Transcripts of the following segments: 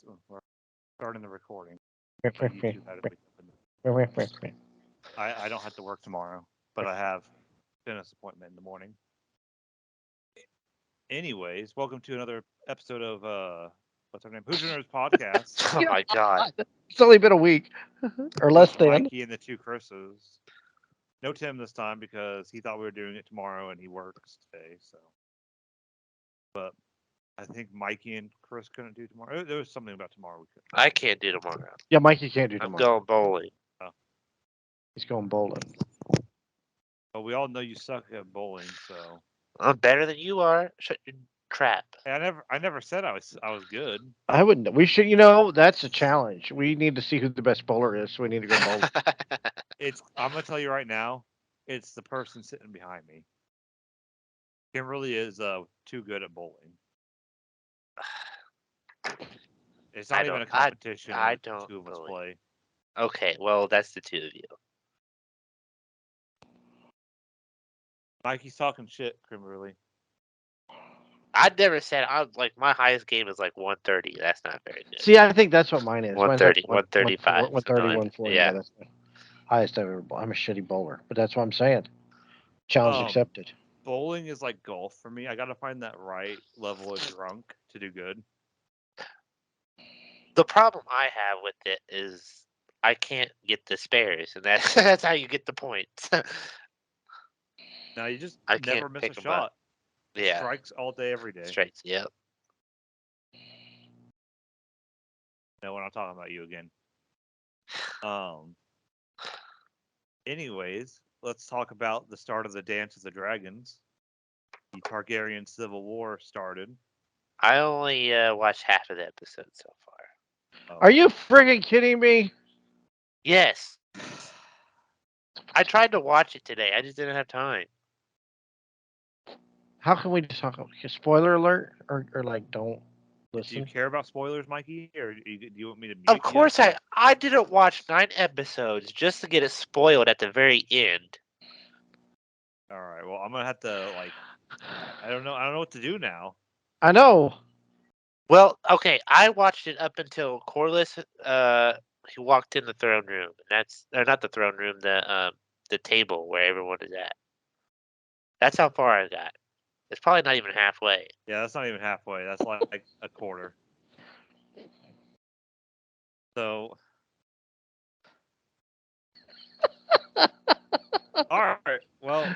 We're starting the recording. My Wait, YouTube had to be open. wait. I don't have to work tomorrow, but I have dentist appointment in the morning. Anyways, welcome to another episode of what's our name? Who's Your Nerds podcast Oh my god. It's only been a week or less with than. Mikey and the two Chris's. No Tim this time because he thought we were doing it tomorrow and he works today. So, but I think Mikey and Chris couldn't do tomorrow. There was something about tomorrow we couldn't. I can't do tomorrow. Yeah, Mikey can't do I'm tomorrow. going bowling. He's going bowling. But we all know you suck at bowling, so I'm better than you are. Shut your trap. I never said I was good. I wouldn't. We should. That's a challenge. We need to see who the best bowler is. So we need to go bowling. I'm gonna tell you right now, it's the person sitting behind me. Kimberly is too good at bowling. It's not even a competition. I where the don't two of us believe- play. Okay, well that's the two of you. Mikey's talking shit, Kimberly. I never said I like my highest game is like 130. That's not very good. See, I think that's what mine is. 130, 135, 130, something like- 140. yeah. That's the highest I've ever bowled. I'm a shitty bowler, but that's what I'm saying. Challenge Um, accepted. Bowling is like golf for me. I gotta find that right level of drunk to do good. The problem I have with it is I can't get the spares, and that's how you get the points. Now you just I never can't miss pick a 'em up. shot. Yeah, Strikes all day, every day. straights. Yep. No, we're not talking about you again. Um. Anyways, let's talk about the start of the Dance of the Dragons. The Targaryen Civil War started. I only watched half of the episode so far. Are you friggin' kidding me? Yes. I tried to watch it today. I just didn't have time. How can we just talk? Spoiler alert, or like don't Do you listen. care about spoilers, Mikey, or do you want me to mute Of you? course, I didn't watch 9 episodes just to get it spoiled at the very end. All right. Well, I'm gonna have to I don't know. I don't know what to do now. I know. Well, okay, I watched it up until Corlys. He walked in the throne room. And that's or not the throne room, the table where everyone is at. That's how far I got. It's probably not even halfway. Yeah, that's not even halfway. That's like a quarter. So. All right. Well,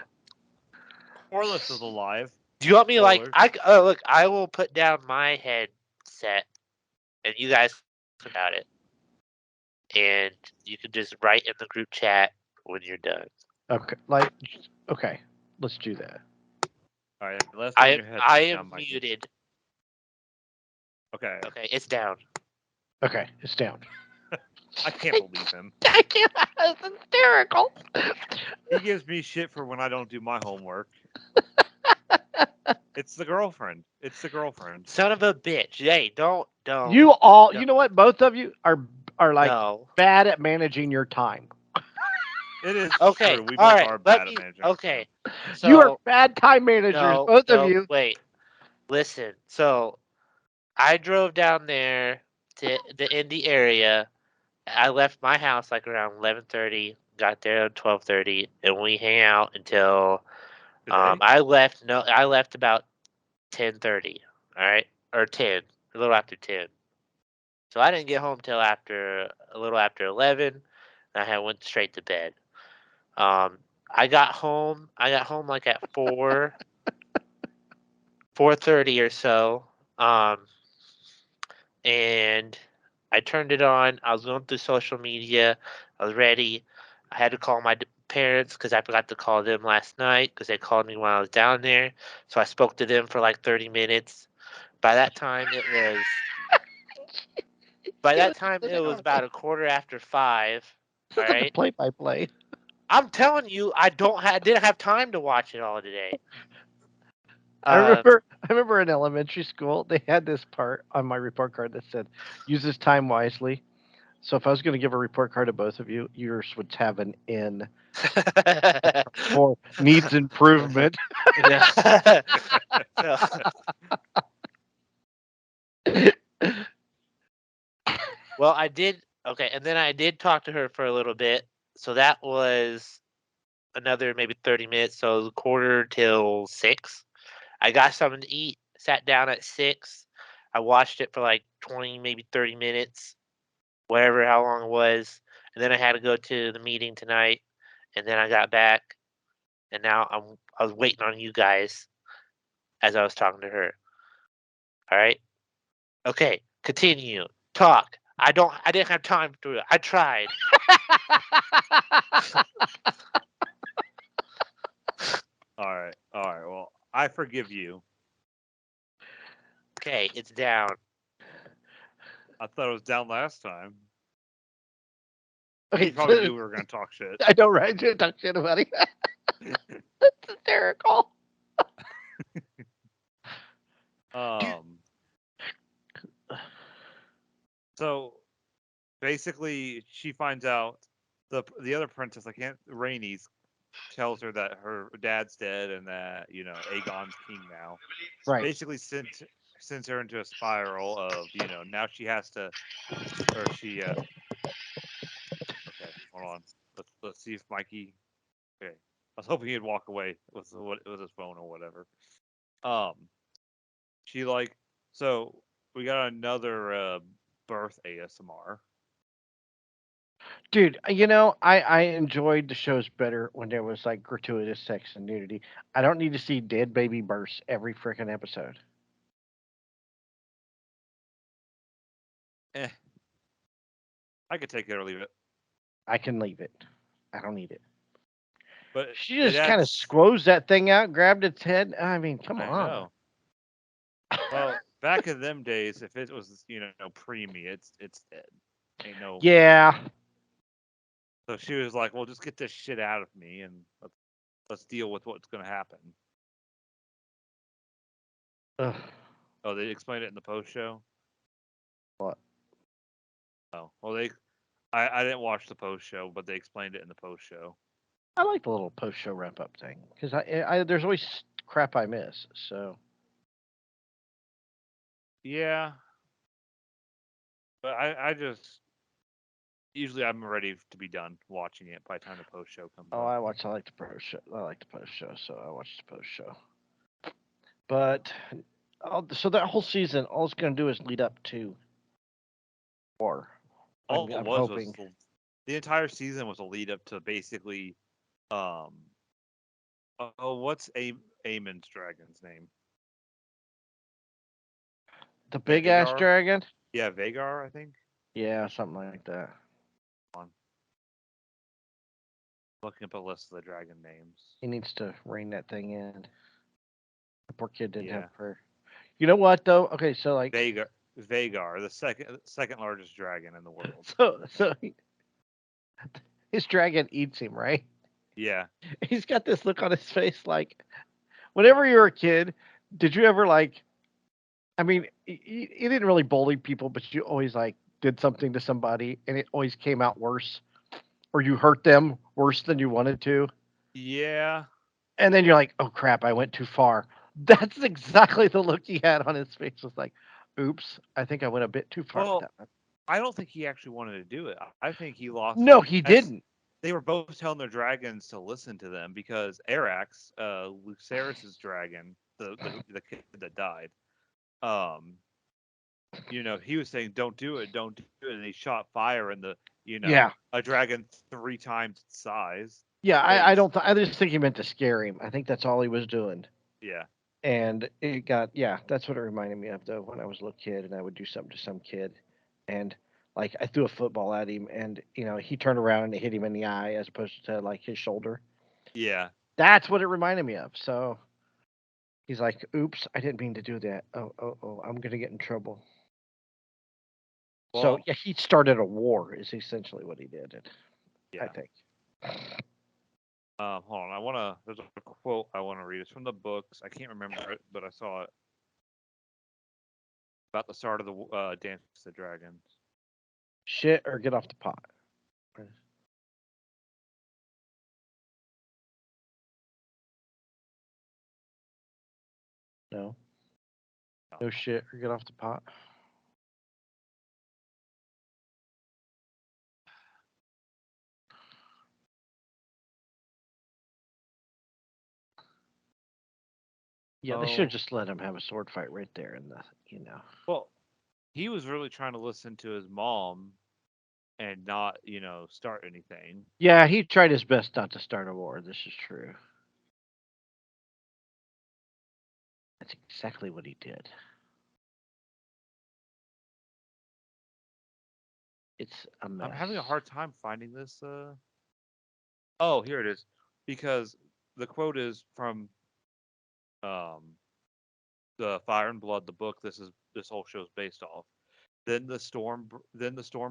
Corlys is alive. Do you want me Spoilers. look? I will put down my headset, and you guys talk about it, and you can just write in the group chat when you're done. Okay, okay, let's do that. All right. Let's I your head am down, Mikey. muted. Okay. Okay, it's down. Okay, it's down. I can't believe him. I can't. It's hysterical. He gives me shit for when I don't do my homework. It's the girlfriend. It's the girlfriend. Son of a bitch! Hey, don't. You all, you know what? Both of you are like No. bad at managing your time. It is Okay. true. We All both right. are bad at managing. our Okay. time. So, You are bad time managers, no, both no, of you. Wait. Listen. So, I drove down there to the Indy area. I left my house like around 11:30. Got there at 12:30, and we hang out until Today? I left. No, I left about 10:30. All right, or 10, a little after 10. So I didn't get home till a little after 11. And I went straight to bed. I got home. Like at 4:30 or so. And I turned it on. I was going through social media. I was ready. I had to call my parents because I forgot to call them last night because they called me while I was down there. So I spoke to them for like 30 minutes. By that time, it was about a quarter after 5. All right. Play by play. I'm telling you, I didn't have time to watch it all today. I remember in elementary school they had this part on my report card that said, "Use this time wisely." So if I was going to give a report card to both of you, yours would have an N for needs improvement. Yeah. So, Well, I did. Okay, and then I did talk to her for a little bit. So that was another maybe 30 minutes. So quarter till 6. I got something to eat. Sat down at 6. I watched it for like 20, maybe 30 minutes, whatever, how long it was. And then I had to go to the meeting tonight. And then I got back, and now I was waiting on you guys as I was talking to her. All right. Okay. Continue. Talk. I didn't have time to do it. I tried. All right. Well, I forgive you. Okay, it's down. I thought it was down last time. Okay, You probably so- knew we were gonna talk shit. I know, right? You talk shit about it. That's hysterical. So basically, she finds out the other princess, I can't, Rhaenys, tells her that her dad's dead and that Aegon's king now. Right. Basically, sends her into a spiral of now she has to, or she. Okay, hold on. Let's see if Mikey. Okay, I was hoping he'd walk away with his phone or whatever. Um, she like so we got another birth ASMR. Dude, I enjoyed the shows better when there was like gratuitous sex and nudity. I don't need to see dead baby births every freaking episode. Eh, I could take it or leave it, I can leave it. I don't need it. but She it just kind of adds. squoze that thing out, grabbed its head. I mean, come I on. know. Well, back in them days, if it was preemie, it's dead. Ain't no. Yeah. So she was like, "Well, just get this shit out of me, and let's deal with what's gonna happen." Ugh. Oh, they explained it in the post show. What? Oh, well, I didn't watch the post show, but they explained it in the post show. I like the little post show wrap up thing because I there's always crap I miss. So Yeah, but I just usually I'm ready to be done watching it by the time the post show comes up. I like the post show. I like the post show, so I watched the post show. But so that whole season, all it's going to do is lead up to war. All it I'm was hoping. the entire season was a lead up to basically, um, what's Aemon's dragon's name? The big ass Vagar? dragon? Yeah, Vagar, I think. Yeah, something like that. Looking up a list of the dragon names. He needs to rein that thing in. The poor kid didn't Yeah. have prayer. You know what though? Okay, so like Vagar, the second largest dragon in the world. his dragon eats him, right? Yeah. He's got this look on his face like whenever you were a kid, did you ever like I mean, you didn't really bully people, but you always like did something to somebody and it always came out worse or you hurt them worse than you wanted to. Yeah. And then you're like, "Oh crap, I went too far." That's exactly the look he had on his face. Was like, "Oops, I think I went a bit too far with Well, that one." I don't think he actually wanted to do it. I think he lost. No, he As didn't. they were both telling their dragons to listen to them because Arax, Lucerys's dragon, the kid that died, um, he was saying, "Don't do it, don't do it," and he shot fire in Yeah, a dragon 3 times its size yeah. I face. don't. I just think he meant to scare him. I think that's all he was doing. Yeah. And it got yeah. That's what it reminded me of though when I was a little kid and I would do something to some kid, and like I threw a football at him and he turned around and it hit him in the eye as opposed to like his shoulder. Yeah. That's what it reminded me of. So he's like, "Oops, I didn't mean to do that. Oh, I'm gonna get in trouble." So Well, yeah, he started a war is essentially what he did. I yeah. think. Hold on. There's a quote I want to read. It's from the books. I can't remember it, but I saw it about the start of the Dance with the Dragons. Shit or get off the pot. No. No shit or get off the pot. Yeah, they should have Oh. just let him have a sword fight right there in the, Well, he was really trying to listen to his mom and not, start anything. Yeah, he tried his best not to start a war. This is true. That's exactly what he did. It's a mess. I'm having a hard time finding this. Oh, here it is. Because the quote is from um, the Fire and Blood, the book. This whole show's based off. Then the storm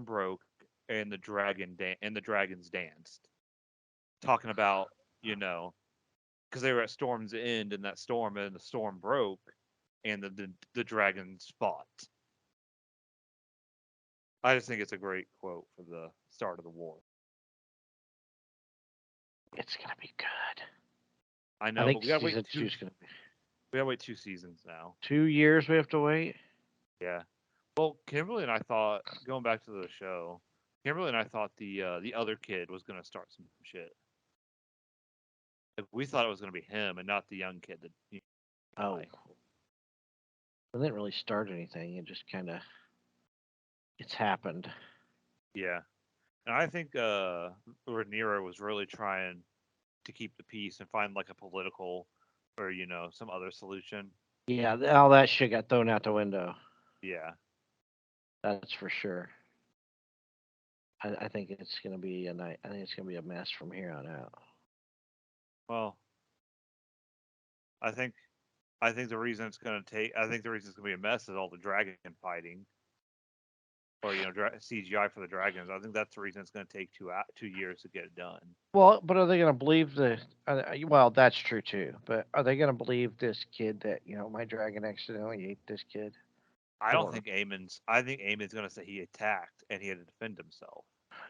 broke, and the dragons danced. Talking about because they were at Storm's End in that storm, and the storm broke, and the dragons fought. I just think it's a great quote for the start of the war. It's gonna be good. I I know, think but we gotta wait season 2's gonna be we gotta wait 2 seasons now. 2 years. We have to wait. Yeah. Well, Kimberly and I thought going back to the show, Kimberly and I thought the other kid was gonna start some shit. Like, we thought it was gonna be him and not the young kid that. Oh, died. it didn't really start anything. It just kind of it's happened. Yeah. And I think Rhaenyra was really trying to keep the peace and find like a political or some other solution. Yeah, all that shit got thrown out the window. Yeah. That's for sure. I think it's gonna be a night. I think it's gonna be a mess from here on out. Well, I think I think the reason it's gonna be a mess is all the dragon fighting, or CGI for the dragons. I think that's the reason it's gonna take 2 years to get it done. Well, but are they gonna believe the? Well, that's true too. But are they gonna believe this kid that my dragon accidentally ate this kid? I don't Or- think Aemon's. I think Aemon's gonna say he attacked and he had to defend himself.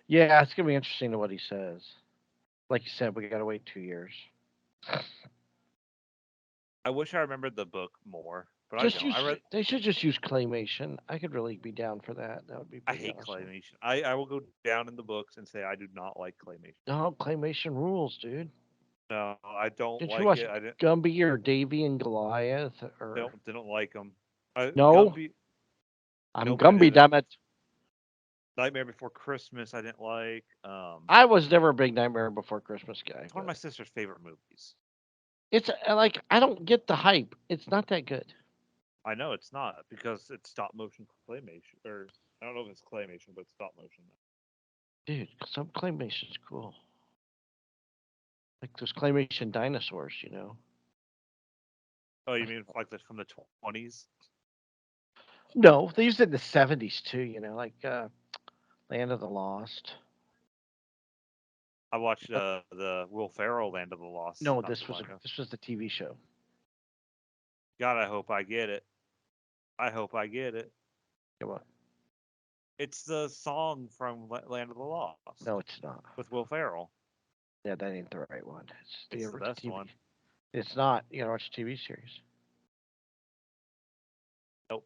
Yeah, it's gonna be interesting to what he says. Like you said, we gotta wait 2 years. I wish I remembered the book more, but I Just don't. use. They should just use claymation. I could really be down for that. That would be I pretty hate awesome. claymation. I will go down in the books and say I do not like claymation. No, claymation rules, dude. No, I don't Did you like watch it. I didn't Gumby or Davy and Goliath? Or didn't like them. no, Gumby. I'm Nope, I Gumby. didn't. Damn it! Nightmare Before Christmas. I didn't like. I was never a big Nightmare Before Christmas guy. It's one of my sister's favorite movies. It's like I don't get the hype. It's not that good. I know it's not because it's stop motion claymation, or I don't know if it's claymation, but it's stop motion. Dude, some claymation's cool. Like those claymation dinosaurs, Oh, you mean like from the 20s? No, they used it in the 70s too, like Land of the Lost. I watched the Will Ferrell Land of the Lost. No, not this too was long ago. this was the TV show. God, I hope I get it. I hope I get it. Come on. It's the song from Land of the Lost. No, it's not. With Will Ferrell. Yeah, that ain't the right one. It's the best TV. one. It's not. You gotta watch the TV series. Nope.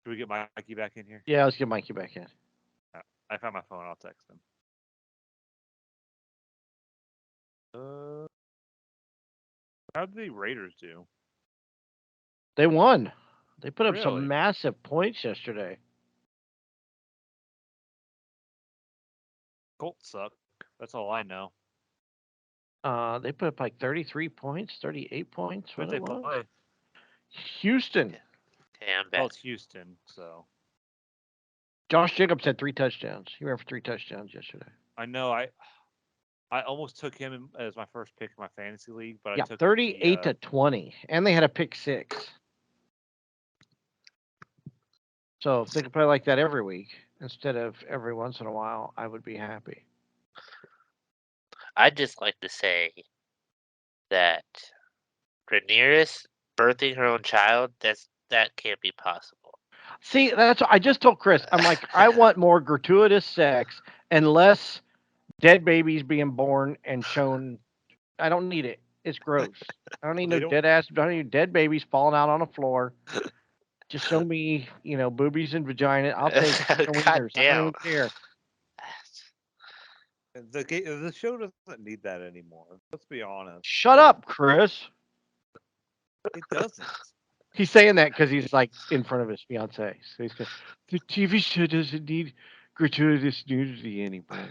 Do we get Mikey back in here? Yeah, let's get Mikey back in. I found my phone. I'll text him. How did the Raiders do? They won. They put up Really? some massive points yesterday. Colts suck. That's all I know. They put up like 33 points, 38 points. Who'd they play? Houston. Damn Oh, bad. it's Houston. So Josh Jacobs had 3 touchdowns. He ran for 3 touchdowns yesterday. I know. I almost took him as my first pick in my fantasy league, but Yeah, I took 38 to 20, and they had a pick 6. So if they could play like that every week instead of every once in a while, I would be happy. I'd just like to say that Rhaenyra birthing her own child, that can't be possible. See, that's what I just told Chris. I'm like, I want more gratuitous sex and less dead babies being born and shown. I don't need it. It's gross. I don't need Well, no dead ass. I don't need dead babies falling out on the floor. Just show me, boobies and vagina. I'll take chicken God wieners. I don't damn. even care. The show doesn't need that anymore. Let's be honest. Shut up, Chris. It doesn't. He's saying that because he's like in front of his fiance. So he's going, the TV show doesn't need gratuitous nudity anymore.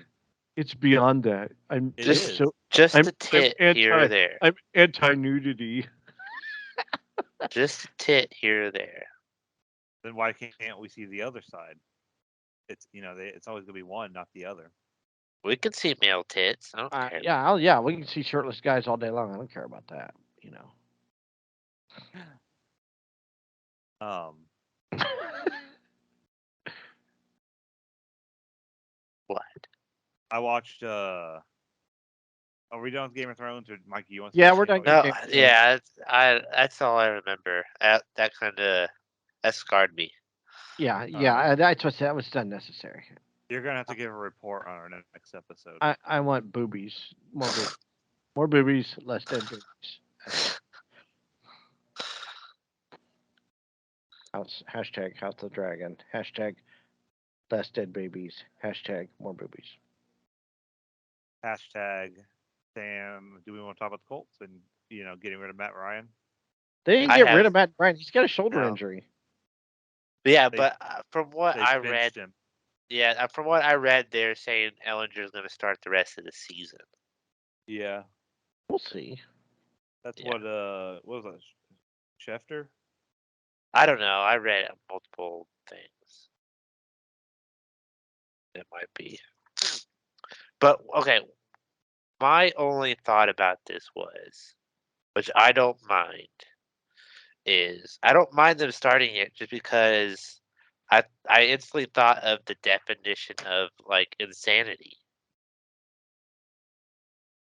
It's beyond that. I'm It Just, is. just I'm a tit here or there. I'm anti nudity. Just a tit here or there. Then why can't we see the other side? It's it's always gonna be one, not the other. We can see male tits. I don't care. Yeah, we can see shirtless guys all day long. I don't care about that. Um, What? I watched. Are we done with Game of Thrones, or Mikey? You want? Yeah, to we're say done. something about No, Game of Thrones. yeah, that's all I remember. That kind of that scarred me. Yeah, right. that's what that was unnecessary. You're gonna have to give a report on our next episode. I want boobies, more boobies, less dead boobies. Hashtag House of the Dragon. Hashtag less dead babies. Hashtag more boobies. Hashtag Sam. Do we want to talk about the Colts and getting rid of Matt Ryan? They didn't I get rid have of Matt Bryant. He's got a shoulder No. injury. Yeah, They- but from what They I benched read, him. yeah, from what I read, they're saying Ellinger's going to start the rest of the season. Yeah, We'll see. that's Yeah. what was that? Schefter? I don't know. I read multiple things. It might be, but okay. My only thought about this was, which I don't mind, is I don't mind them starting it just because I instantly thought of the definition of like insanity.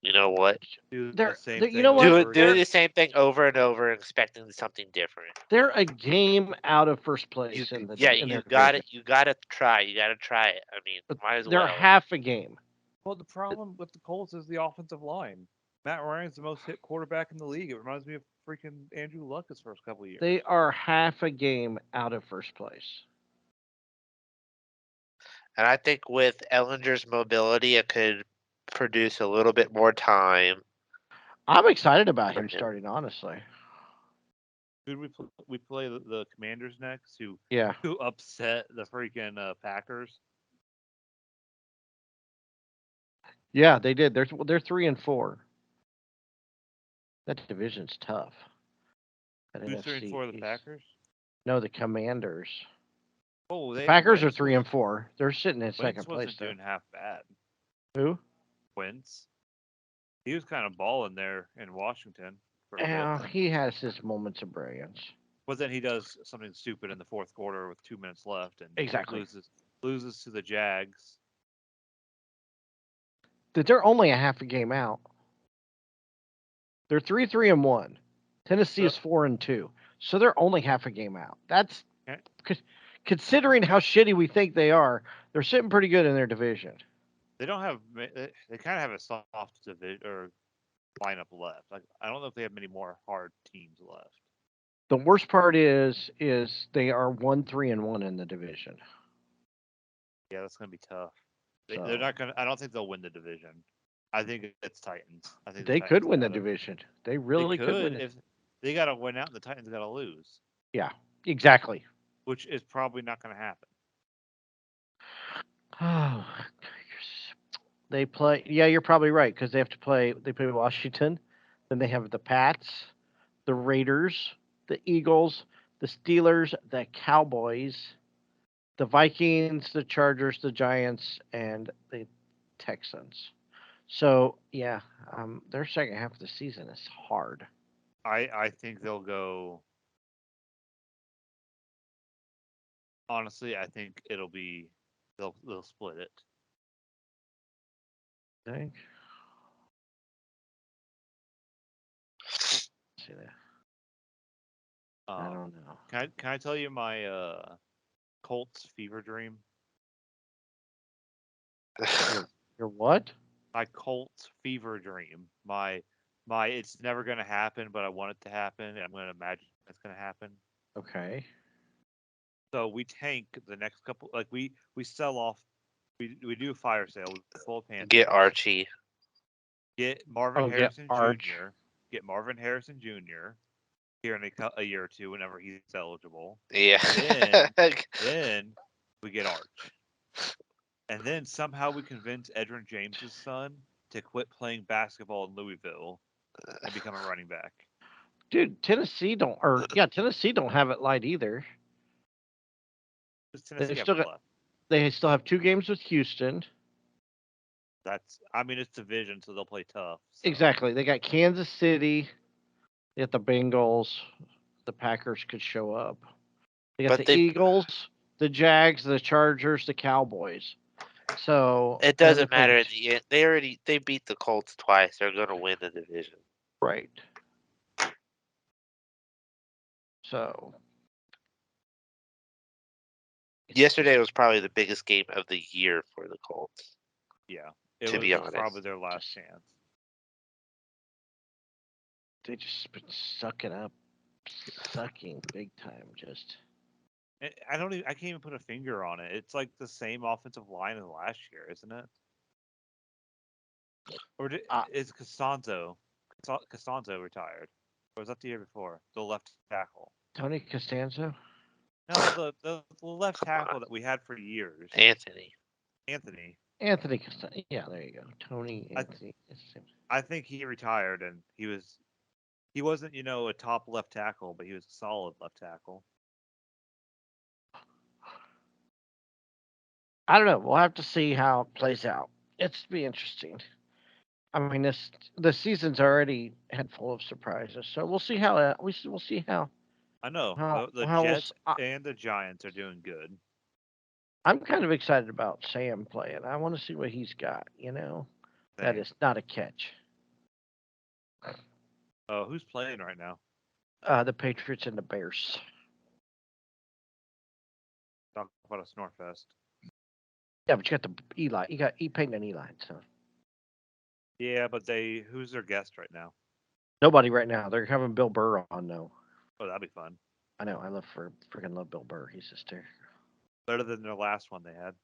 You know what? Do They're- the same they're- thing. you know what? over Doing again. the same thing over and over, expecting something different. They're a game out of first place You, in the yeah, in their you got division. it. You got to try. You got to try it. I mean, But might as they're well. half a game. Well, the problem with the Colts is the offensive line. Matt Ryan's the most hit quarterback in the league. It reminds me of freaking Andrew Luck his first couple of years. They are half a game out of first place. And I think with Ellinger's mobility, it could produce a little bit more time. I'm excited about him Yeah. starting, honestly. Dude, we play the Commanders next, who Yeah. upset the freaking Packers. Yeah, they did. They're 3-4. That division's tough. That Who's 3 and NFC 4 the East. Packers? No, the Commanders. Oh, The Packers are 3-4. They're sitting in Wentz second wasn't place though. doing half bad. Who? Wentz. He was kind of balling there in Washington for a Yeah, bit. he has his moments of brilliance. But then he does something stupid in the fourth quarter with 2 minutes left and Exactly. loses to the Jags. That they're only a half a game out. They're 3-1. Tennessee is 4-2. So they're only half a game out. That's considering how shitty we think they are. They're sitting pretty good in their division. They don't have. They kind of have a soft division or lineup left. Like I don't know if they have many more hard teams left. The worst part is they are 1-3-1 in the division. Yeah, that's gonna be tough. So They're not gonna. I don't think they'll win the division. I think it's Titans. I think they could win the gotta- division. They really They could win it. if they got to win out, and the Titans got to lose, Yeah, exactly. which is probably not going to happen. Oh, they play. Yeah, you're probably right because they have to play. They play Washington, then they have the Pats, the Raiders, the Eagles, the Steelers, the Cowboys, the Vikings, the Chargers, the Giants, and the Texans. So yeah, their second half of the season is hard. I think they'll go. Honestly, I think it'll be they'll split it. I think. See that? I don't know. Can I tell you my Colts fever dream? Your what? My Colts fever dream. My it's never going to happen, but I want it to happen. And I'm going to imagine it's going to happen. Okay. So we tank the next couple. Like we sell off. We do a fire sale. We full of Panthers. Get Archie. Get Marvin Oh, get Harrison Arch. Jr. Get Marvin Harrison Jr. here in a year or two whenever he's eligible. Yeah. Then we get Arch. And then somehow we convince Edgerrin James's son to quit playing basketball in Louisville and become a running back. Dude, Tennessee don't have it light either. Does Tennessee have still what got- left? They still have 2 games with Houston. It's division, so they'll play tough. So. Exactly. They got Kansas City. They got the Bengals. The Packers could show up. They got the Eagles, the Jags, the Chargers, the Cowboys. So it doesn't matter at the end. They beat the Colts twice. They're gonna win the division. Right. So yesterday was probably the biggest game of the year for the Colts. Yeah. To be honest. Probably their last chance. They just been sucking big time. Just I can't even put a finger on it. It's like the same offensive line as last year, isn't it? Or is Costanzo retired? Or was that the year before? The left tackle. Tony Costanzo? No, the left tackle that we had for years. Anthony Costanzo. Yeah, there you go. Tony Anthony. I think he retired, and he wasn't, a top left tackle, but he was a solid left tackle. I don't know. We'll have to see how it plays out. It's be interesting. I mean, the season's already head full of surprises, so we'll see how we'll see how. I know the Jets and the Giants are doing good. I'm kind of excited about Sam playing. I want to see what he's got. That is not a catch. Oh, who's playing right now? The Patriots and the Bears. Talk about a snorefest. Yeah, but you got the Eli. You got Peyton and Eli. So. Yeah, but who's their guest right now? Nobody right now. They're having Bill Burr on though. Oh, that'd be fun. I know. I freaking love Bill Burr. He's just there. Better than their last one they had.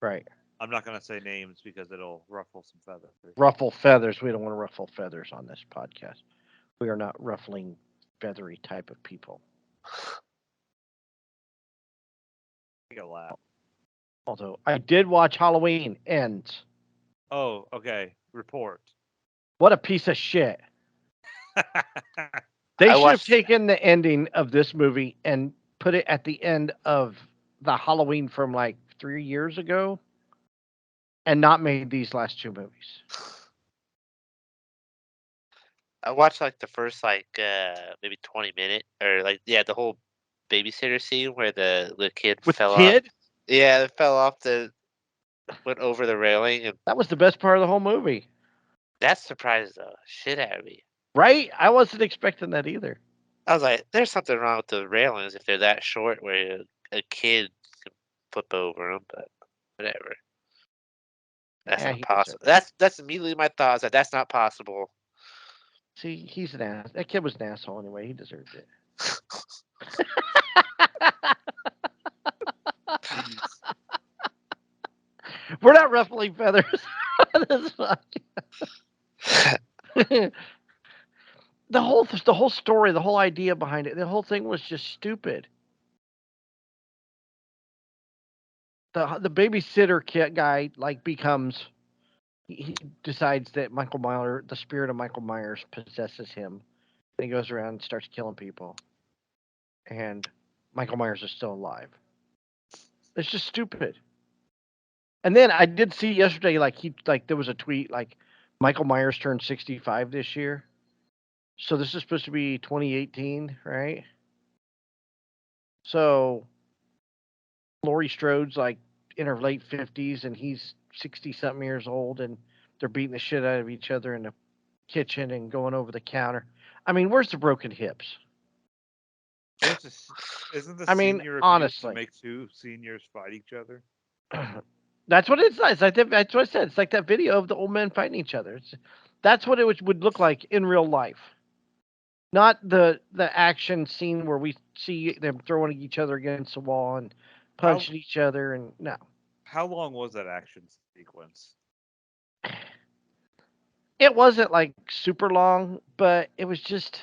Right. I'm not gonna say names because it'll ruffle some feathers. Ruffle feathers. We don't want to ruffle feathers on this podcast. We are not ruffling feathery type of people. Take a laugh. Although I did watch Halloween Ends. Oh, okay. Report. What a piece of shit. They should have taken the ending of this movie and put it at the end of the Halloween from like 3 years ago and not made these last 2 movies. I watched like the first maybe 20 minutes or the whole babysitter scene where the kid fell off. Yeah, it fell off went over the railing. And that was the best part of the whole movie. That surprised the shit out of me. Right? I wasn't expecting that either. I was like, there's something wrong with the railings if they're that short where a kid can flip over them, but whatever. That's not possible. That's immediately my thoughts that that's not possible. See, he's an ass. That kid was an asshole anyway. He deserved it. We're not ruffling feathers. The whole story, the whole idea behind it, the whole thing was just stupid. The babysitter kid guy becomes. He decides that the spirit of Michael Myers possesses him. And he goes around and starts killing people. And Michael Myers is still alive. It's just stupid. And then I did see yesterday, there was a tweet Michael Myers turned 65 this year. So this is supposed to be 2018, right? So Laurie Strode's in her late 50s and he's 60-something years old and they're beating the shit out of each other in the kitchen and going over the counter. I mean, where's the broken hips? Isn't the senior honestly, to make 2 seniors fight each other? That's what it's like. That's what I said. It's like that video of the old men fighting each other. That's what it would look like in real life. Not the action scene where we see them throwing each other against the wall and punching each other. And no. How long was that action sequence? It wasn't super long, but it was just.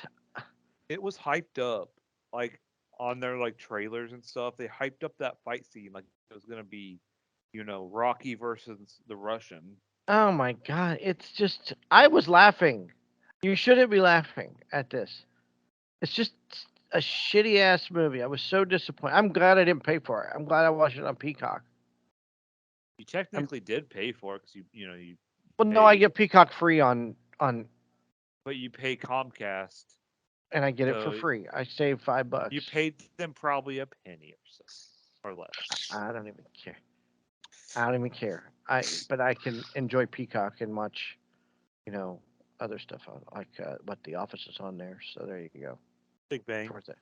it was hyped up, like on their like trailers and stuff. They hyped up that fight scene like it was gonna be, Rocky versus the Russian. Oh my god, it's just I was laughing. You shouldn't be laughing at this. It's just a shitty ass movie. I was so disappointed. I'm glad I didn't pay for it. I'm glad I watched it on Peacock. You technically did pay for it because you Well, no, I pay, get Peacock free on, but you pay Comcast, and I get it for so free. I save $5. you paid them probably a penny or so or less. I don't even care. I don't even care. But I can enjoy Peacock and watch, you know, other stuff on like what The Office is on there. So there you go. Big Bang. It's worth it.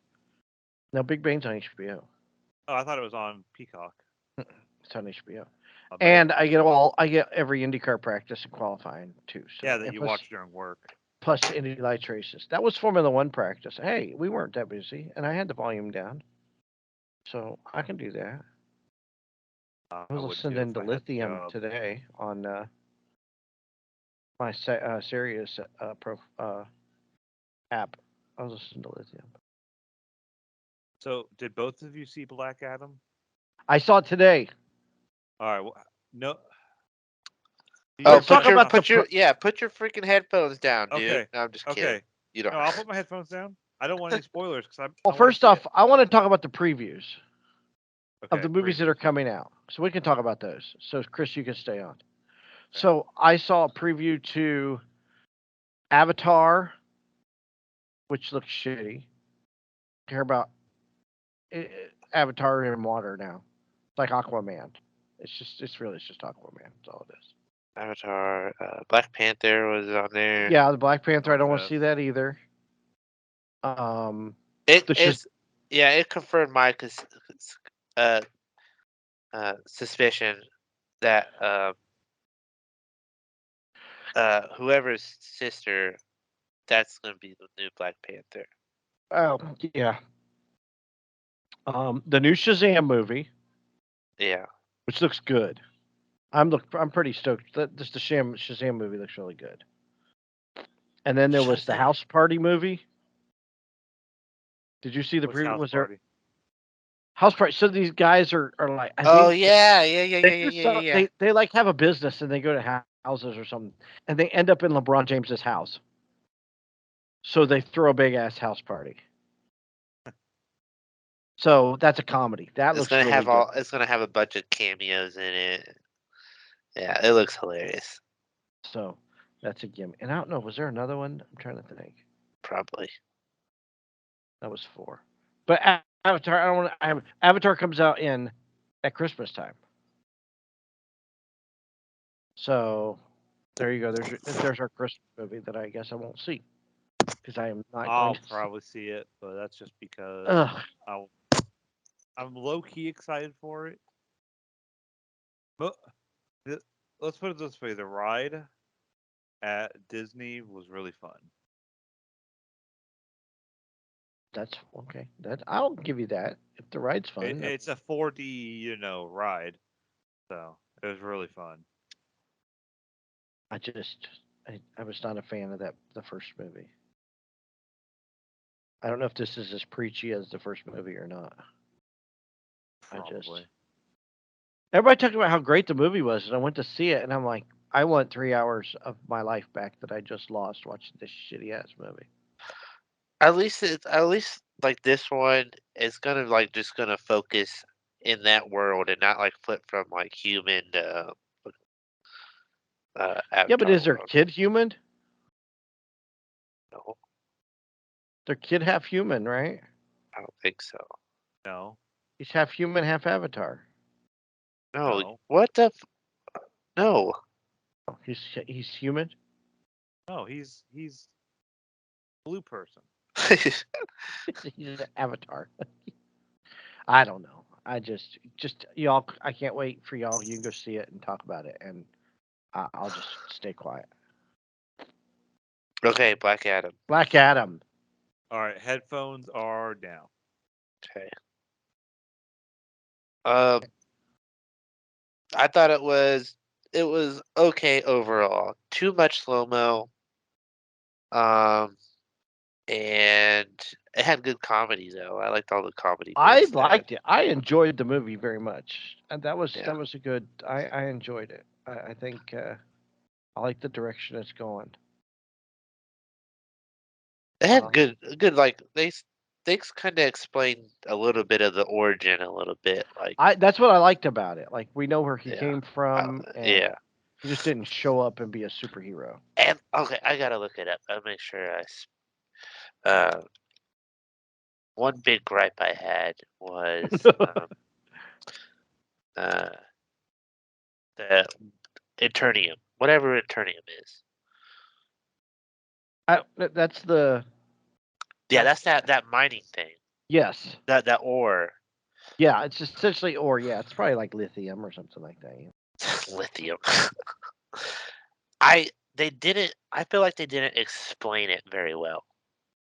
No, Big Bang's on HBO. Oh, I thought it was on Peacock. It's on HBO. My bad. And I get every IndyCar practice and qualifying too. So Yeah, that and you plus, watch during work. plus Indy Lights races. That was Formula One practice. Hey, we weren't that busy, and I had the volume down, so I can do that. I was wouldn't do it listening if to I had the Lithium job. today on my Sirius Pro app. I was listening to Lithium. So, did both of you see Black Adam? I saw it today. All right. Well, no. Oh, Let's talk put your about put the your yeah, put your freaking headphones down, dude. Okay. No, I'm just kidding. Okay. You don't. No, I'll put my headphones down. I don't want any spoilers because Well, I wanna first see off, it. I want to talk about the previews of Okay, the movies that previews. are coming out, so we can talk about those. So, Chris, you can stay on. So, I saw a preview to Avatar, which looks shitty. Care about Avatar in water now. It's like Aquaman. It's just Aquaman. That's all it is. Avatar, Black Panther was on there. Yeah, the Black Panther. I don't want to Concept. see that either. The It's yeah, it confirmed my uh suspicion that whoever's sister, that's gonna be the new Black Panther. oh yeah. The new Shazam movie, Yeah. which looks good. I'm pretty stoked. The Shazam movie looks really good. And then there was the Shazam. House Party movie. Did you see the What's preview? House Was there Party? House Party? So these guys are like I Oh think yeah. they like have a business and they go to houses or something and they end up in LeBron James's house. So they throw a big ass house party. So that's a comedy. That It's looks gonna really have good. it's gonna have a bunch of cameos in it. Yeah, it looks hilarious. So that's a gimmick. And I don't know, was there another one? I'm trying to think. Probably. That was 4. But Avatar, I don't want to. Avatar comes out at Christmas time. So there you go. There's our Christmas movie that I guess I won't see because I am not I'll going to. probably see it, but that's just because Ugh. I'm low key excited for it. But let's put it this way: the ride at Disney was really fun. That's okay. That I'll give you that. If the ride's fun, It's a 4D, ride, so it was really fun. I just I was not a fan of the first movie. I don't know if this is as preachy as the first movie or not. Probably. Everybody talked about how great the movie was, and I went to see it, and I'm like, I want 3 hours of my life back that I just lost watching this shitty ass movie. At least like this one is gonna like just gonna focus in that world and not like flip from like human to Avatar Yeah, but is their world. kid human? No, Their kid half human, right? I don't think so. No, He's half human, half Avatar. No, no, what the? No. Oh, he's human. no. He's blue person. He's an Avatar. I don't know. I just y'all. I can't wait for y'all. You can go see it and talk about it, and I'll just stay quiet. Okay, Black Adam. Black Adam. All right, headphones are down. Okay. I thought it was okay overall. Too much slow mo. And It had good comedy though. I liked all the comedy. I bits that- liked it. I enjoyed the movie very much, and that was Yeah. a good. I enjoyed it. I think I like the direction it's going. They had Um, good like they kind of explained a little bit of the origin a little bit like that's what I liked about it. Like we know where he Yeah. came from, and yeah. he just didn't show up and be a superhero. And okay, I gotta look it up. I'll make sure uh one big gripe I had was uh the Eternium, whatever Eternium is. That's the Yeah, that's that mining thing. yes, That ore. yeah. It's essentially, or yeah, it's probably like lithium or something like that. Lithium. I feel like they didn't explain it very well.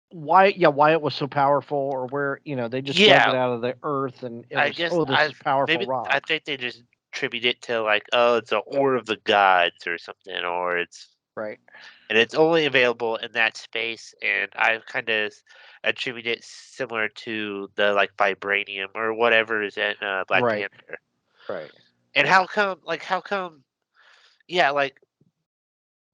Why? Yeah, why it was so powerful, or where they just dug Yeah, it out of the earth, and it I was guess this is powerful maybe rock. I think they just attribute it to like, oh, it's an ore of the gods or something, or Right. and it's only available in that space. And I kind of attribute it similar to the like vibranium or whatever is in Black Right. Panther. Right. And how come? Yeah, like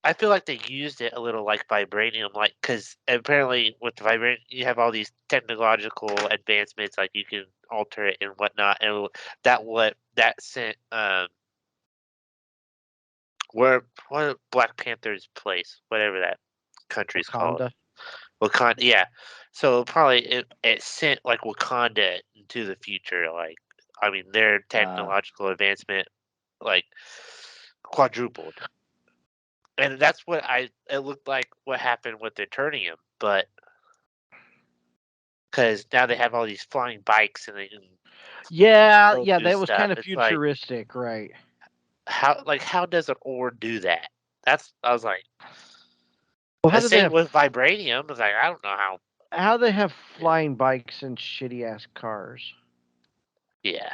I feel like they used it a little like vibranium, like because apparently with the vibranium you have all these technological advancements, like you can alter it and whatnot, and that sent what Black Panther's place, whatever that country's called, Wakanda. Wakanda. Yeah, so probably it sent like Wakanda into the future. Like I mean, their technological advancement like quadrupled. And that's what it looked like what happened with Eternium, but because now they have all these flying bikes and they can Yeah, go yeah, do that was stuff. kind of It's like futuristic, right? how does an ore do that? I was like, Well, the same with vibranium. I was like, I don't know how. how they have flying bikes and shitty ass cars? Yeah,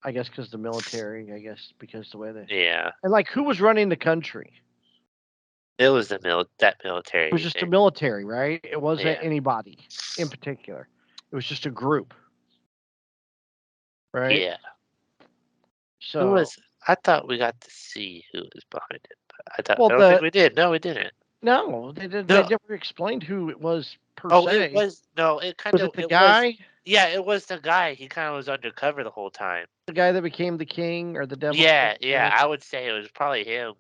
I guess because the military. I guess because the way they yeah. and like who was running the country? It was that It military was just the thing. military, right? It wasn't Yeah, anybody in particular. It was just a group, right? yeah. Who So, was? I thought we got to see who was behind it, but well, I don't think we did. No, we didn't. no, they did. They No. never explained who it was per Oh, it se. was no. It kind Was of it the it was. guy? Yeah, it was the guy. He kind of was undercover the whole time. The guy that became the king or the devil? Yeah, yeah. I would say it was probably him.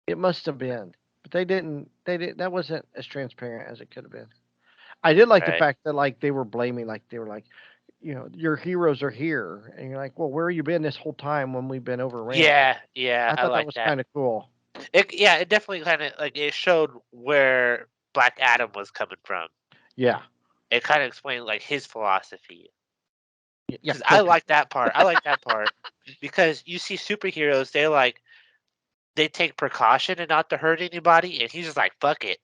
It must have been, but they didn't. They did. That wasn't as transparent as it could have been. I did like the Right. fact that like they were blaming, like they were like, your heroes are here, and you're like, well, where you been this whole time when we've been overran? Yeah, yeah. I I thought that like was that. kind of cool. It definitely kind of like it showed where Black Adam was coming from. Yeah, It kind of explained like his philosophy. yeah. Because I like that part. I like that part because you see superheroes, they take precaution and not to hurt anybody, and he's just like, fuck it.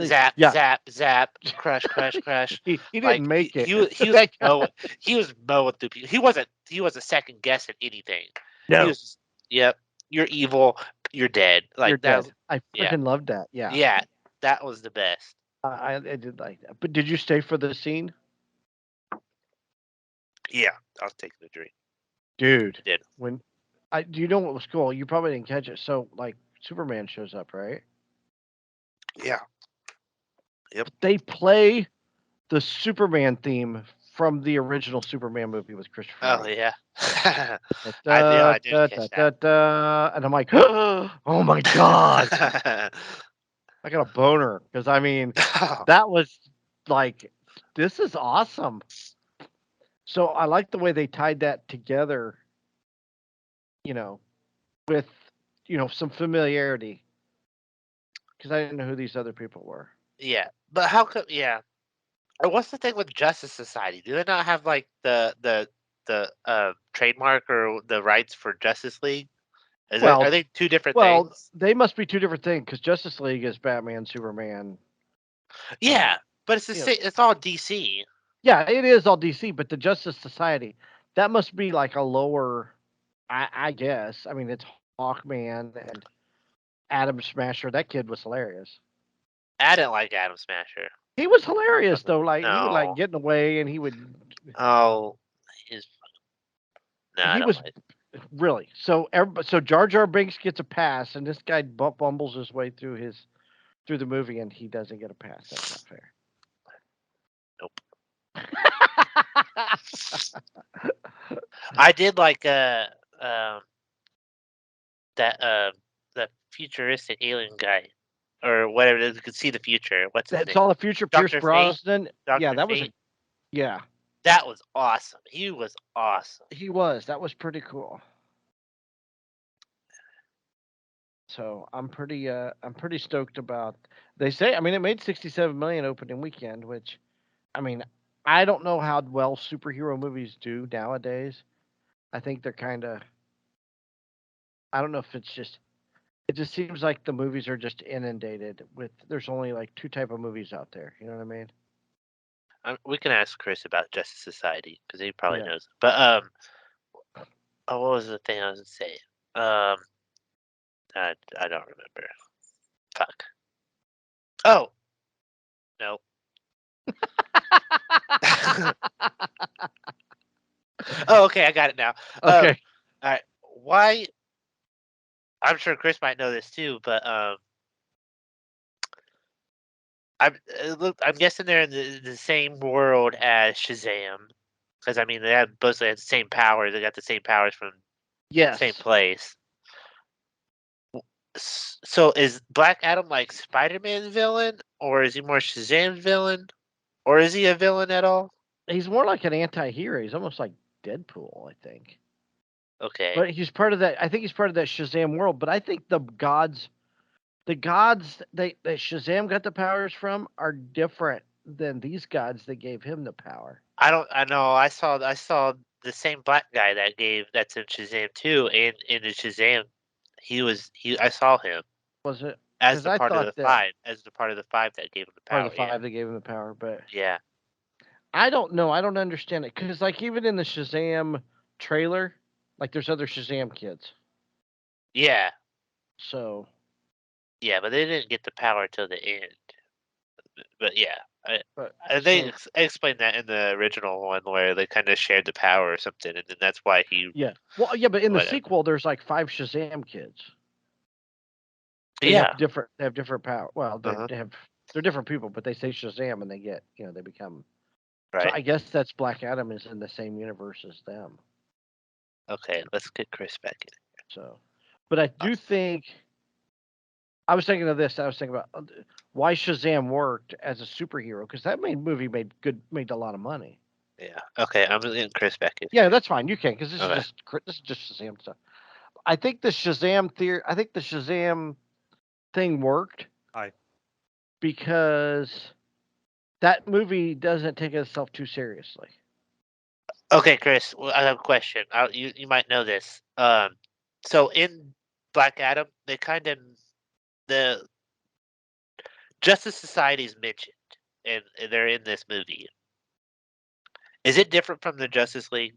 Zap, Yeah. zap, zap, crush, crush, crush. He Like didn't make it. he was That guy- mowing through people. He wasn't second guessing anything. He No, was just, yep, you're evil, you're dead. Like you're that dead. was, I yeah, freaking loved that. Yeah, yeah, that was the best. I did like that. But did you stay for the scene, Yeah, I was taking a drink. dude? Did. When do you know what was cool? You probably didn't catch it. So like Superman shows up, right? Yeah. Yep. They play the Superman theme from the original Superman movie with Christopher. Oh Reeve. yeah. I didn't catch that. and I'm like, oh my god, I got a boner because I mean that was like, this is awesome. So I like the way they tied that together, with some familiarity because I didn't know who these other people were. Yeah, but how come? Yeah, what's the thing with Justice Society? Do they not have like the trademark or the rights for Justice League? Are they two different things? They must be two different things because Justice League is Batman, Superman. Yeah, but it's the you know. same. It's all DC. Yeah, it is all DC, but the Justice Society, that must be like a lower, I guess. I mean, it's Hawkman and Adam Smasher. That kid was hilarious. I didn't like Adam Smasher. He was hilarious though. Like he would No. like getting away, and he would. Oh, he's no, I He don't was like. really so. So Jar Jar Binks gets a pass, and this guy bumbles his way through the movie, and he doesn't get a pass. That's not fair. Nope. I did like that futuristic alien guy or whatever it is, who could see the future. What's his That's name? all the future. Pierce Dr. Fate. Brosnan. Yeah, Dr. that was Fate. yeah. That was awesome. He was awesome. He was. That was pretty cool. So I'm pretty stoked about. They say, I mean, it made 67 million opening weekend, which, I mean, I don't know how well superhero movies do nowadays. I think they're kind of. I don't know if it's just. It just seems like the movies are just inundated with. There's only like two type of movies out there. You know what I mean? We can ask Chris about Justice Society because he probably Yeah. knows. But oh, what was the thing I was gonna say? I don't remember. Fuck. Oh, no. Oh, okay, I got it now. Okay. All right. Why? I'm sure Chris might know this too, but I'm guessing they're in the same world as Shazam, because I mean they have both the same powers. They got the same powers from the Yes. same place. So is Black Adam like Spider-Man's villain, or is he more Shazam's villain, or is he a villain at all? He's more like an anti-hero. He's almost like Deadpool, I think. Okay. But he's part of that. I think he's part of that Shazam world. But I think the gods that Shazam got the powers from are different than these gods that gave him the power. I know. I saw the same black guy that's in Shazam too, and in the Shazam, I saw him Was it? as 'Cause the I part of thought the that five, as the part of the five that gave him the part power. of the five that gave him the power, but Yeah. I don't know. I don't understand it because, like, even in the Shazam trailer, like, there's other Shazam kids. Yeah. So Yeah, but they didn't get the power till the end. But yeah, but they so, explained that in the original one where they kind of shared the power or something, and then that's why he. yeah. Well, yeah, but in the Whatever. sequel, there's like 5 Shazam kids. They Yeah. have different power. Well, Uh-huh. they're different people, but they say Shazam and they get, they become. So Right. I guess that's Black Adam is in the same universe as them. Okay, let's get Chris back in. So, but I do think I was thinking of this. I was thinking about why Shazam worked as a superhero because that movie made a lot of money. Yeah. Okay, I'm getting Chris back in. Yeah, that's fine. You can because Okay. this is just Shazam stuff. I think the Shazam thing worked. Hi. Because that movie doesn't take itself too seriously. Okay, Chris, well, I have a question. You might know this. So in Black Adam, they kind of the Justice Society is mentioned, and they're in this movie. Is it different from the Justice League?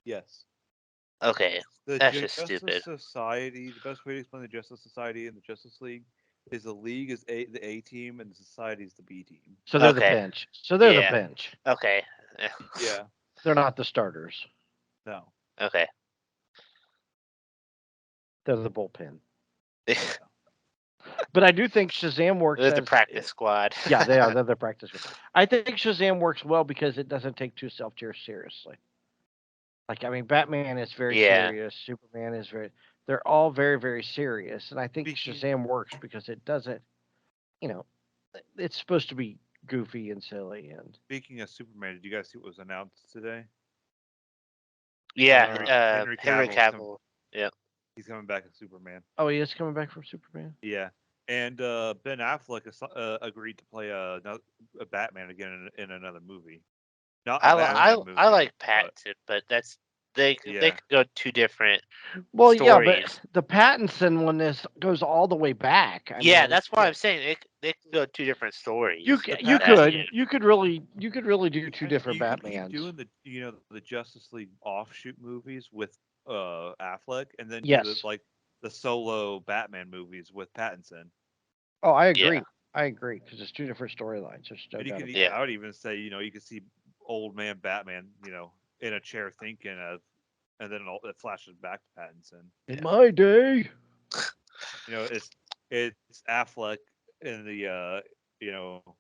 Yes. Okay, The that's just Justice stupid. Society. The best way to explain the Justice Society and the Justice League is the League is the A team and the Society is the B team. So they're the Okay. bench. So they're the Yeah. bench. Okay. Yeah. They're not the starters. No. Okay. They're the bullpen. But I do think Shazam works They're as the practice squad. Yeah, they are. They're the practice squad. I think Shazam works well because it doesn't take too seriously. Like, I mean, Batman is very serious. Superman is they're all very, very serious. And I think Shazam works because it doesn't, it's supposed to be goofy and silly. And Speaking of Superman, did you guys see what was announced today? Yeah, Henry Henry Cavill's Cavill. Yeah. He's coming back as Superman. Oh, he is coming back from Superman? Yeah. And Ben Affleck agreed to play a Batman again in another movie. Not a Batman movie. I like Pattinson, but that's they could go two different Well, stories. yeah, but the Pattinson one goes all the way back. I mean, that's why I'm saying they can go two different stories. You could really do two different you Batmans. Could keep doing the Justice League offshoot movies with Affleck, and then do the solo Batman movies with Pattinson. Oh, I agree. I agree because it's two different storylines. There's no And you doubt could, about Yeah. I would even say, you could see old man Batman, in a chair thinking of, and then it flashes back to Pattinson. it. In my day. It's Affleck in the,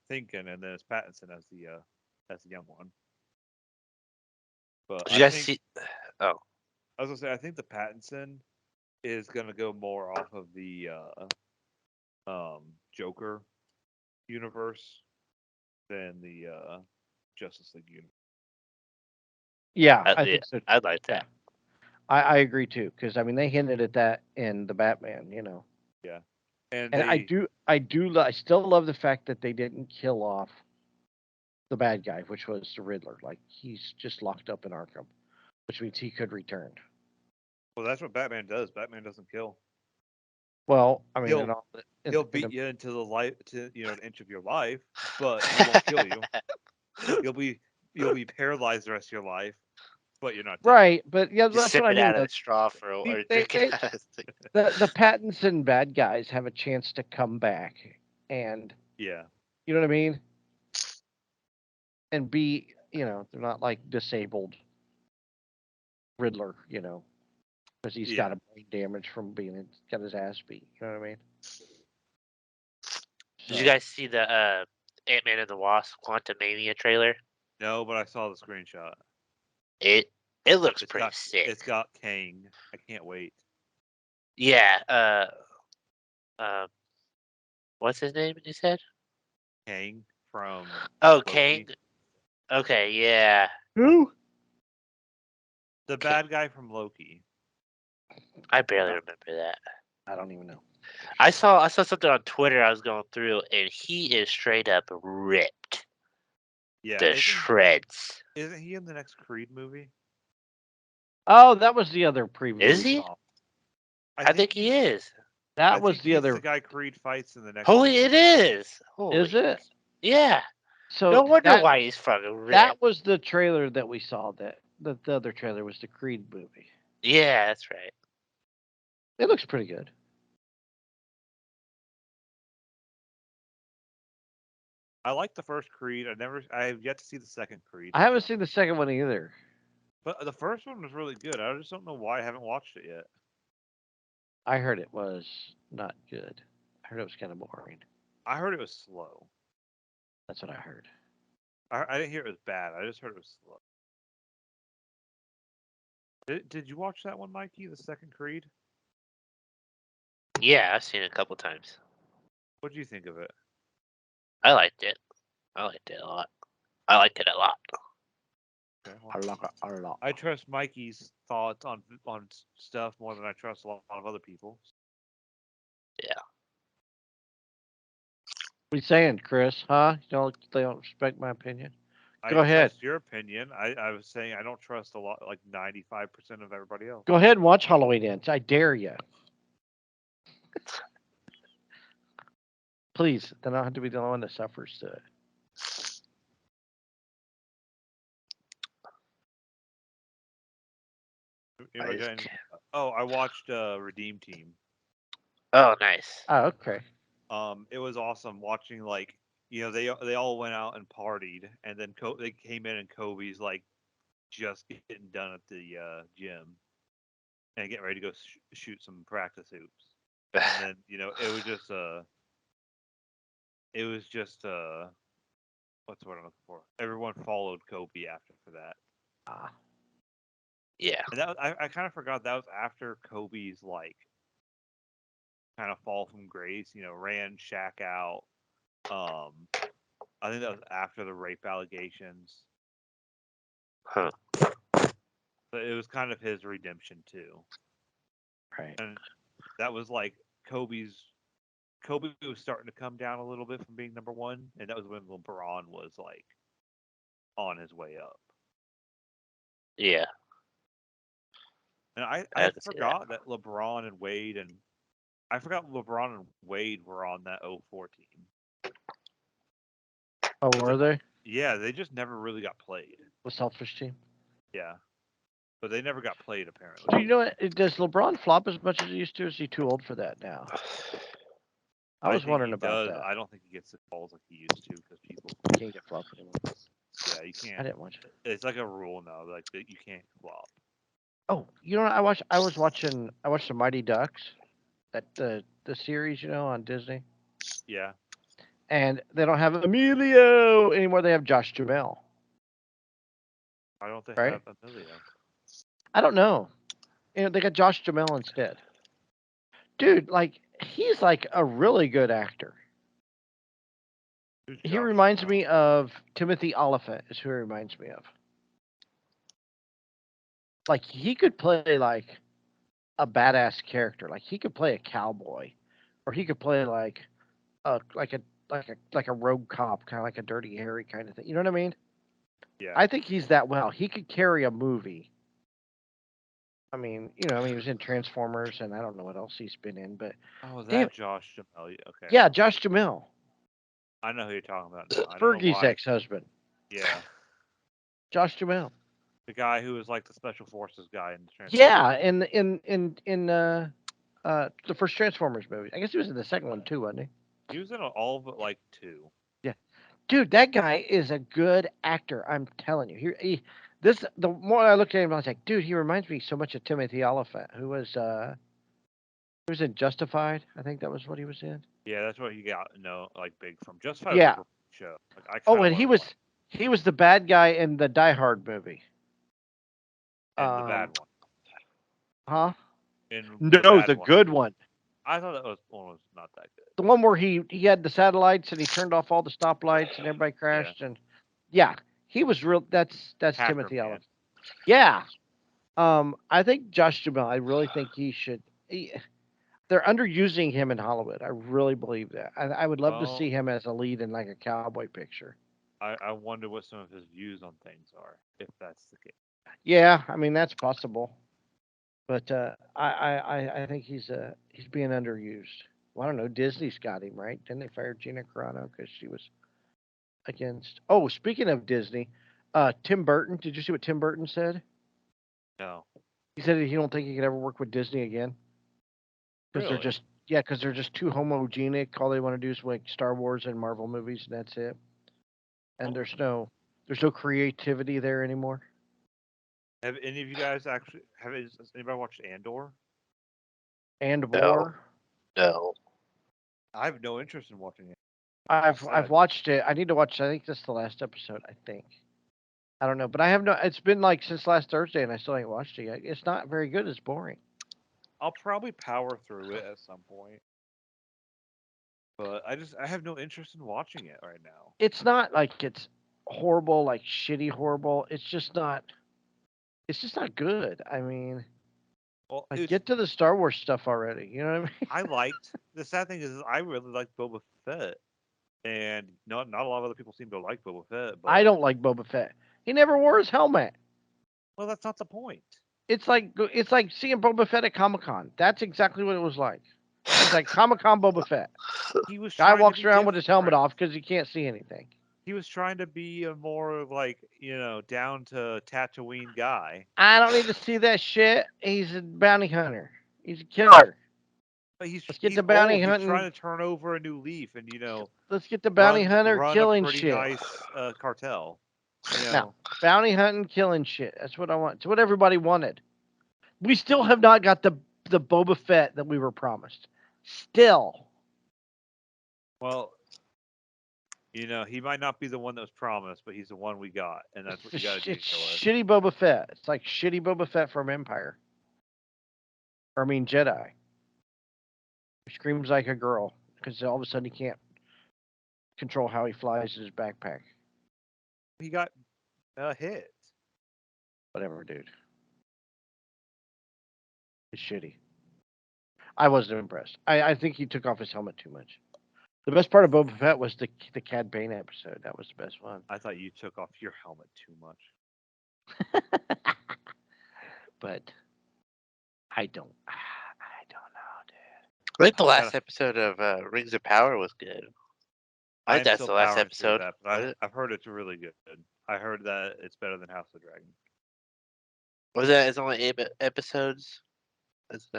thinking, and then it's Pattinson as the young one. But Did you guys see? Oh, I was gonna say, I think the Pattinson is gonna go more off of the Joker universe than the Justice League universe. Yeah, I, I yeah, think so. I'd like Yeah, that. I agree too because I mean they hinted at that in the Batman, Yeah, and and they I still love the fact that they didn't kill off the bad guy, which was the Riddler. Like he's just locked up in Arkham, which means he could return. well, that's what Batman does. Batman doesn't kill. Well, I mean, He'll in all, he'll in beat you into the life to an inch of your life, but he won't kill you. You'll be paralyzed the rest of your life, but you're not dead. right, but yeah, Just that's what I sipping mean. out of the straw for They, or they, drinking they, out of the. the Pattinson bad guys have a chance to come back, and Yeah, you know what I mean, and be they're not like disabled Riddler, because he's got yeah. a brain damage from got his ass beat. You know what I mean? Did you So guys see the Ant-Man and the Wasp Quantumania trailer? No, but I saw the screenshot. It it looks It's pretty got sick. it's got Kang. I can't wait. Yeah. Um, what's his name? You said? Kang from Oh, Loki. Kang. Okay. Yeah. who? The Kang. bad guy from Loki. I barely remember that. I don't even know. I saw something on Twitter. I was going through, and he is straight up ripped Yeah, to shreds. isn't he in the next Creed movie? Oh, that was the other preview. Is we he? saw. I think he is. I That was think the he's other. the guy Creed fights in the next. Holy, movie. it is. Holy. Is it? Yeah. So No wonder why he's fucking ripped. that was the trailer that we saw. That the other trailer was the Creed movie. Yeah, that's right. It looks pretty good. I like the first Creed. I have yet to see the second Creed. I haven't seen the second one either. But the first one was really good. I just don't know why I haven't watched it yet. I heard it was not good. I heard it was kind of boring. I heard it was slow. That's what I heard. I didn't hear it was bad. I just heard it was slow. Did you watch that one, Mikey? The second Creed? Yeah, I've seen it a couple times. What did you think of it? I liked it. I liked it a lot. I liked it a lot. Okay, I like it a lot. I trust Mikey's thoughts on stuff more than I trust a lot of other people. Yeah. What are you saying, Chris? Huh? They don't respect my opinion. Go I ahead. trust your opinion. I was saying I don't trust a lot, like 95% of everybody else. Go ahead and watch Halloween Ends. I dare you. Please, then I don't have to be the only one that suffers to it. Anybody got any- I watched Redeem Team. Oh, nice. Oh, okay. It was awesome watching, like, they all went out and partied, and then they came in and Kobe's like just getting done at the gym and getting ready to go shoot some practice hoops. And then it was just what's the word I'm looking for? Everyone followed Kobe after for that. Ah, Yeah. And that was, I kind of forgot that was after Kobe's like kind of fall from grace. Ran Shaq out. I think that was after the rape allegations. Huh. But it was kind of his redemption too. right. And that was like Kobe was starting to come down a little bit from being number one, and that was when LeBron was like on his way up. Yeah. And I I have to see forgot that LeBron and Wade were on that 04 team. Oh, were they? Yeah, they just never really got played. The selfish team. Yeah. But they never got played Do apparently. you know what? Does LeBron flop as much as he used to? Or is he too old for that now? I was think wondering he about does. that. I don't think he gets the calls like he used to because people. Can't get flop anymore. Yeah, you I can't. didn't watch it. It's like a rule now, like that you can't flop. Oh, you know what? I watched the Mighty Ducks, that the series, on Disney, Yeah, and they don't have Emilio anymore. They have Josh Jamel, I don't think right? have Emilio. I don't know. They got Josh Jamel instead. Dude, like he's like a really good actor. Who's He Josh reminds Duhamel? me of Timothy Oliphant. Is who he reminds me of. Like he could play like a badass character. Like he could play a cowboy, or he could play like a like a rogue cop, kind of like a Dirty Harry kind of thing. You know what I mean? Yeah. I think he's that well. He could carry a movie. I mean, he was in Transformers, and I don't know what else he's been in, but Oh, damn, that Josh Duhamel. Okay. yeah, Josh Jamil, I know who you're talking about now. I don't know Fergie's why. ex-husband, Yeah, Josh Jamil. the guy who was like the special forces guy in the Yeah, Transformers. in the first Transformers movie. I guess he was in the second one too, wasn't he? He was in all but like two. Yeah, dude, that guy is a good actor. I'm telling you. The more I looked at him, I was like, dude, he reminds me so much of Timothy Oliphant, who was in Justified. I think that was what he was in. Yeah, that's what he got. No, like big from Justified was a Yeah. great show. Like I Oh, kind of and want to watch he was the bad guy in the Die Hard movie. and the bad one. Huh? In the No, bad the one. good one. I thought that one was not that good. The one where he had the satellites and he turned off all the stoplights and everybody crashed and yeah, he was real. That's Hacker Timothy Man. Oliphant. Yeah. I think Josh Jamel. I really think he should. They're underusing him in Hollywood. I really believe that. I would love to Well, see him as a lead in like a cowboy picture. I wonder what some of his views on things are, if that's the case. Yeah, I mean that's possible, but I think he's being underused. Well, I don't know. Disney's got him right. Didn't they fire Gina Carano because she was against? Oh, speaking of Disney, Tim Burton. Did you see what Tim Burton said? No. He said he don't think he could ever work with Disney again because Really? because they're just too homogenic. All they want to do is make Star Wars and Marvel movies, and that's it. And there's no creativity there anymore. Have any of you guys actually has anybody watched Andor? And No. War. No. I have no interest in watching it. I've watched it. I need to watch. I think this is the last episode. I think. I don't know, but I have no. It's been like since last Thursday, and I still ain't watched it yet. It's not very good. It's boring. I'll probably power through it at some point. But I have no interest in watching it right now. It's not like it's horrible, like shitty horrible. It's just not. It's just not good. I mean, Well, like get to the Star Wars stuff already. You know what I mean? I liked the sad thing is I really liked Boba Fett, and not a lot of other people seem to like Boba Fett. But I don't like Boba Fett. He never wore his helmet. well, that's not the point. It's like seeing Boba Fett at Comic Con. That's exactly what it was like. It's like Comic Con Boba Fett. He was Guy trying to walks be around with his helmet different. off because he can't see anything. He was trying to be a more like down to Tatooine guy. I don't need to see that shit. He's a bounty hunter. He's a killer. But Let's get he's the bounty old. He's hunting. trying to turn over a new leaf and Let's get the bounty hunter run a killing pretty shit. nice cartel. No, bounty hunting, killing shit. That's what I want. It's what everybody wanted. We still have not got the Boba Fett that we were promised. Still. Well, he might not be the one that was promised, but he's the one we got, and that's what you got to do. It's shitty Boba Fett. It's like shitty Boba Fett from Empire. Or I mean Jedi. He screams like a girl because all of a sudden he can't control how he flies his backpack. He got hit. Whatever, dude. It's shitty. I wasn't impressed. I think he took off his helmet too much. The best part of Boba Fett was the Cad Bane episode. That was the best one. I thought you took off your helmet too much. But I don't know, dude. I think the last episode of Rings of Power was good. I think that's the last episode. That, but I've heard it's really good. I heard that it's better than House of the Dragon. Was that? It's only 8 episodes.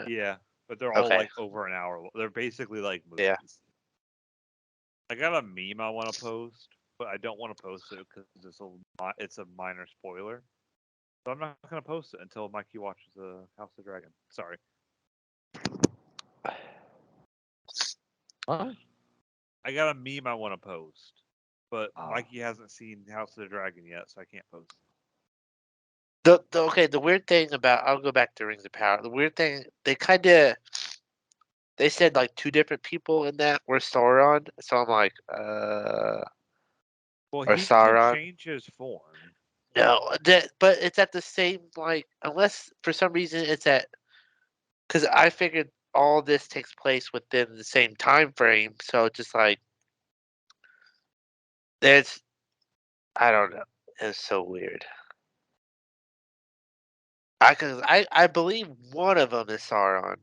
Yeah, but they're all like over an hour. They're basically like movies. Yeah. I got a meme I want to post, but I don't want to post it because it's a minor spoiler. So I'm not gonna post it until Mikey watches the House of Dragon. Sorry. What? I got a meme I want to post, but Oh. Mikey hasn't seen House of the Dragon yet, so I can't post it. The weird thing about I'll go back to Rings of Power. The weird thing they said like two different people in that were Sauron, so I'm like, Well, or he can Sauron. change his form. No, but it's at the same like unless for some reason it's at because I figured all this takes place within the same time frame, so it's just like there's I don't know. It's so weird. I believe one of them is Sauron,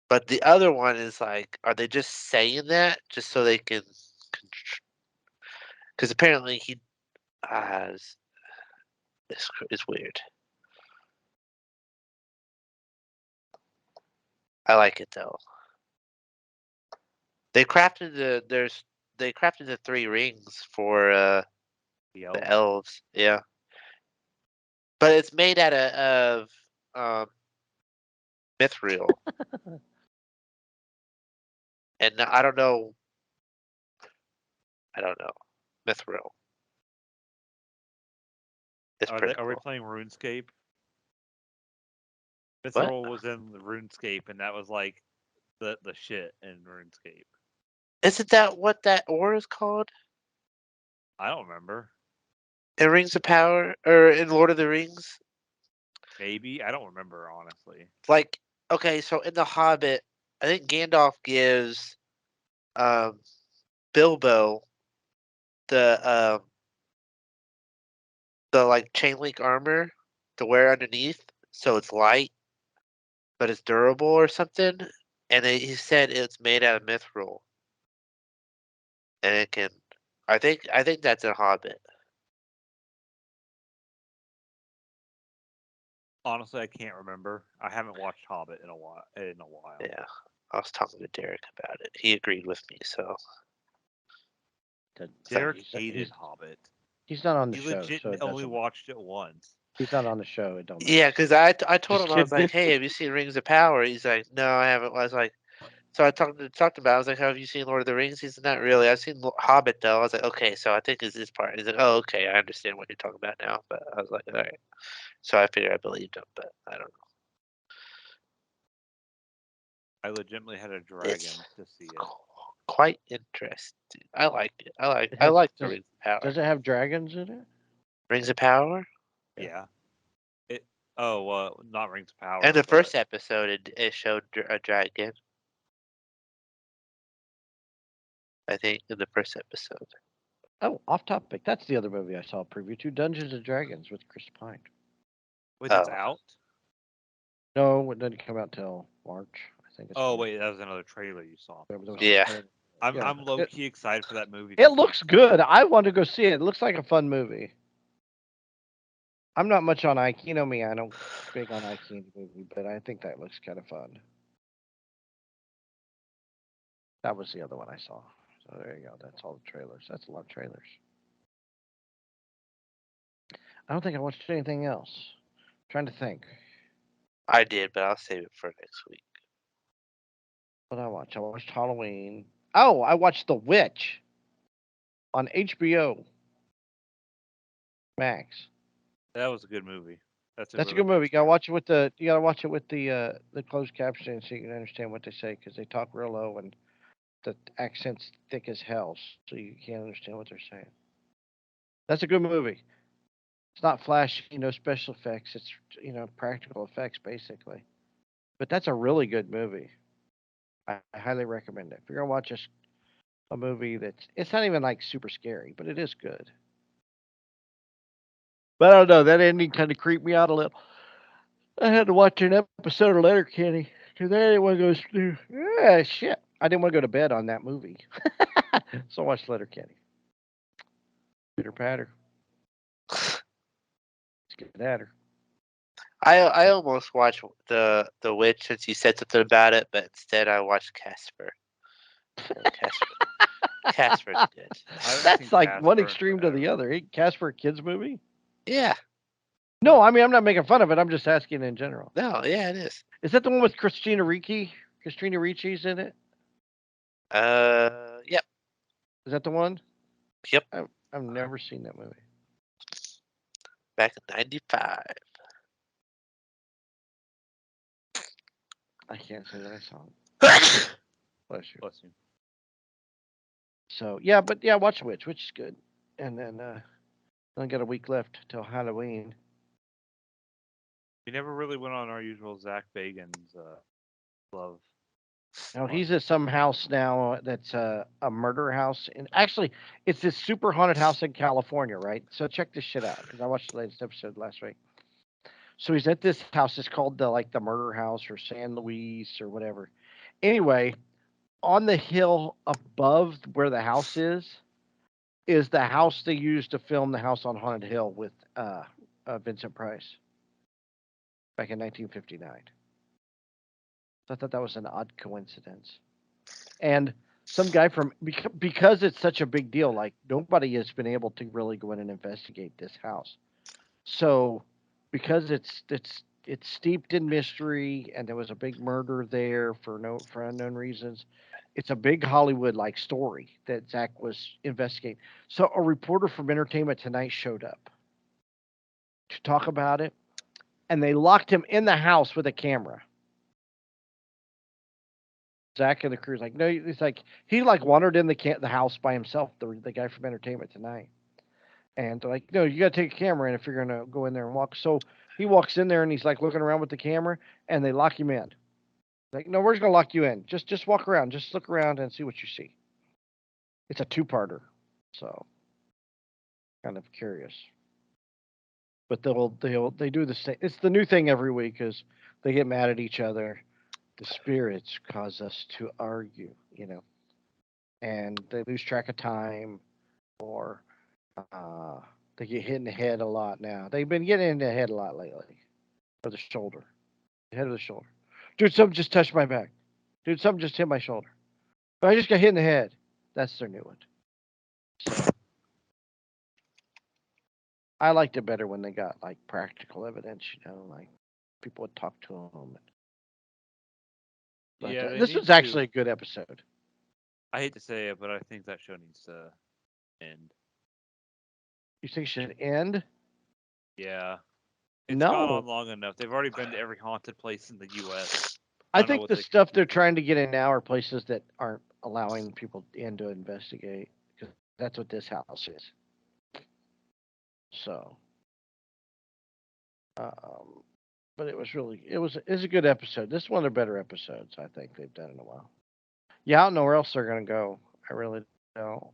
but the other one is like, are they just saying that just so they can? Because apparently he has. It's weird. I like it though. They crafted the 3 rings for The the elves. elves. Yeah, but it's made out of mithril, and I don't know. I don't know mithril. It's pretty Are we cool. playing RuneScape? What? Mithril was in the RuneScape, and that was like the shit in RuneScape. Isn't that what that ore is called? I don't remember. In Rings of Power or in Lord of the Rings? Maybe I don't remember honestly. Like, okay, so in The Hobbit, I think Gandalf gives um, Bilbo the like chain link armor to wear underneath, so it's light but it's durable or something. And he said it's made out of mithril, and it can. I think that's a Hobbit. Honestly, I can't remember. I haven't watched Hobbit in a while. Yeah, I was talking to Derek about it. He agreed with me, so Derek He's- hated Hobbit. He's not on the He show, legit so it only doesn't. watched it once. He's not on the show. It don't matter. yeah. Because I told Just him I was like, kidding. hey, have you seen Rings of Power? He's like, no, I haven't. I was like, so I talked about. It. I was like, have you seen Lord of the Rings? He's not really. I've seen Hobbit though. I was like, okay, so I think it's this part. He's like, oh, okay, I understand what you're talking about now. But I was like, all right. So I figured I believed him, but I don't know. I legitimately had a dragon It's to see it. quite interesting. I liked it. I It has- like the does- Rings of Power. Does it have dragons in it? Rings of Power. Yeah. It. Oh, not Rings of Power. And the but first episode, it showed a dragon. I think in the first episode. Oh, off topic. That's the other movie I saw a preview to, Dungeons and Dragons with Chris Pine. Wait, that's Oh. out. No, it doesn't come out till March. I think. It's Oh March. wait, that was another trailer you saw. There was a Yeah. trailer. I'm Yeah. low key excited for that movie. It looks good. I want to go see it. It looks like a fun movie. I'm not much on Ike. You know me. I don't big on Ike in the movie, but I think that looks kind of fun. That was the other one I saw. So there you go. That's all the trailers. That's a lot of trailers. I don't think I watched anything else. Trying to think. I did, but I'll save it for next week. What did I watch? I watched Halloween. Oh, I watched The Witch on HBO Max. That was a good movie. That's A good movie. You gotta watch it with the closed captioning so you can understand what they say because they talk real low and the accent's thick as hell, so you can't understand what they're saying. That's a good movie. It's not flashy, no special effects. It's practical effects basically. But that's a really good movie. I highly recommend it. If you're gonna watch a movie it's not even like super scary, but it is good. But I don't know, that ending kind of creeped me out a little. I had to watch an episode of Letterkenny because I didn't want to go through. Yeah, shit. I didn't want to go to bed on that movie, so I watched Letterkenny. Pitter patter. Let's get at her. I almost watched the Witch since you said something about it, but instead I watched Casper. Casper. Casper's good. haven't That's seen like one Casper in extreme to the forever. other. Ain't Casper a kids movie? Yeah. No, I mean I'm not making fun of it. I'm just asking in general. No, yeah, it is. Is that the one with Christina Ricci? Christina Ricci's in it. Yep. Is that the one? Yep. I've never seen that movie. Back in '95. I can't say that I saw it. Bless you. Bless you. So yeah, but yeah, watch Witch. Witch is good. And then only got a week left till Halloween. We never really went on our usual Zach Bagans love. Now he's at some house now that's a murder house, and actually it's this super haunted house in California, right? So check this shit out because I watched the latest episode last week. So he's at this house. It's called the murder house or San Luis or whatever. Anyway, on the hill above where the house is the house they used to film the House on Haunted Hill with Vincent Price back in 1959. So I thought that was an odd coincidence. And some guy from because it's such a big deal, like nobody has been able to really go in and investigate this house. So because it's steeped in mystery and there was a big murder there for unknown reasons, it's a big Hollywood like story that Zach was investigating. So a reporter from Entertainment Tonight showed up to talk about it, and they locked him in the house with a camera. Zach and the crew's like, no, it's like he like wandered in the house by himself. The guy from Entertainment Tonight, and they're like, no, you got to take a camera in if you're gonna go in there and walk. So he walks in there and he's like looking around with the camera, and they lock him in. Like, no, we're just gonna lock you in. Just walk around, just look around and see what you see. It's a two-parter, so kind of curious. But they do the same. It's the new thing every week is they get mad at each other. The spirits cause us to argue, and they lose track of time, or they get hit in the head a lot now. They've been getting in the head a lot lately, or the shoulder, the head of the shoulder. Dude, something just touched my back. Dude, something just hit my shoulder. But I just got hit in the head. That's their new one. So I liked it better when they got like practical evidence, like people would talk to them. But Yeah, they this need was actually a good episode. I hate to say it, but I think that show needs to end. You think it should end? Yeah. It's No. gone on long enough. They've already been to every haunted place in the U.S. I think the stuff they're trying to get in now are places that aren't allowing people in to investigate, because that's what this house is. So, but it was a good episode. This is one of the better episodes I think they've done in a while. Yeah, I don't know where else they're gonna go. I really don't.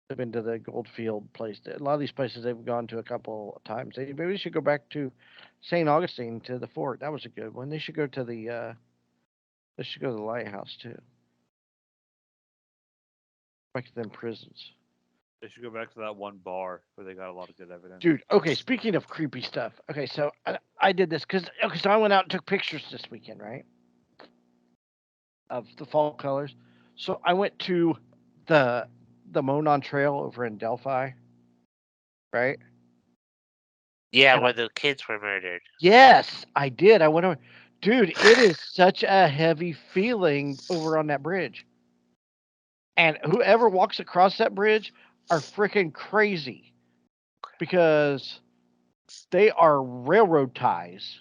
They've been to the Goldfield place. A lot of these places they've gone to a couple of times. Maybe they should go back to St. Augustine to the fort. That was a good one. They should go to the lighthouse too. Back to them prisons. They should go back to that one bar where they got a lot of good evidence. Dude, okay, speaking of creepy stuff. Okay, so I did this because so I went out and took pictures this weekend, right? Of the fall colors. So I went to the Monon Trail over in Delphi, right? Yeah, where the kids were murdered. Yes, I did. I went over. Dude, it is such a heavy feeling over on that bridge. And whoever walks across that bridge are freaking crazy because they are railroad ties.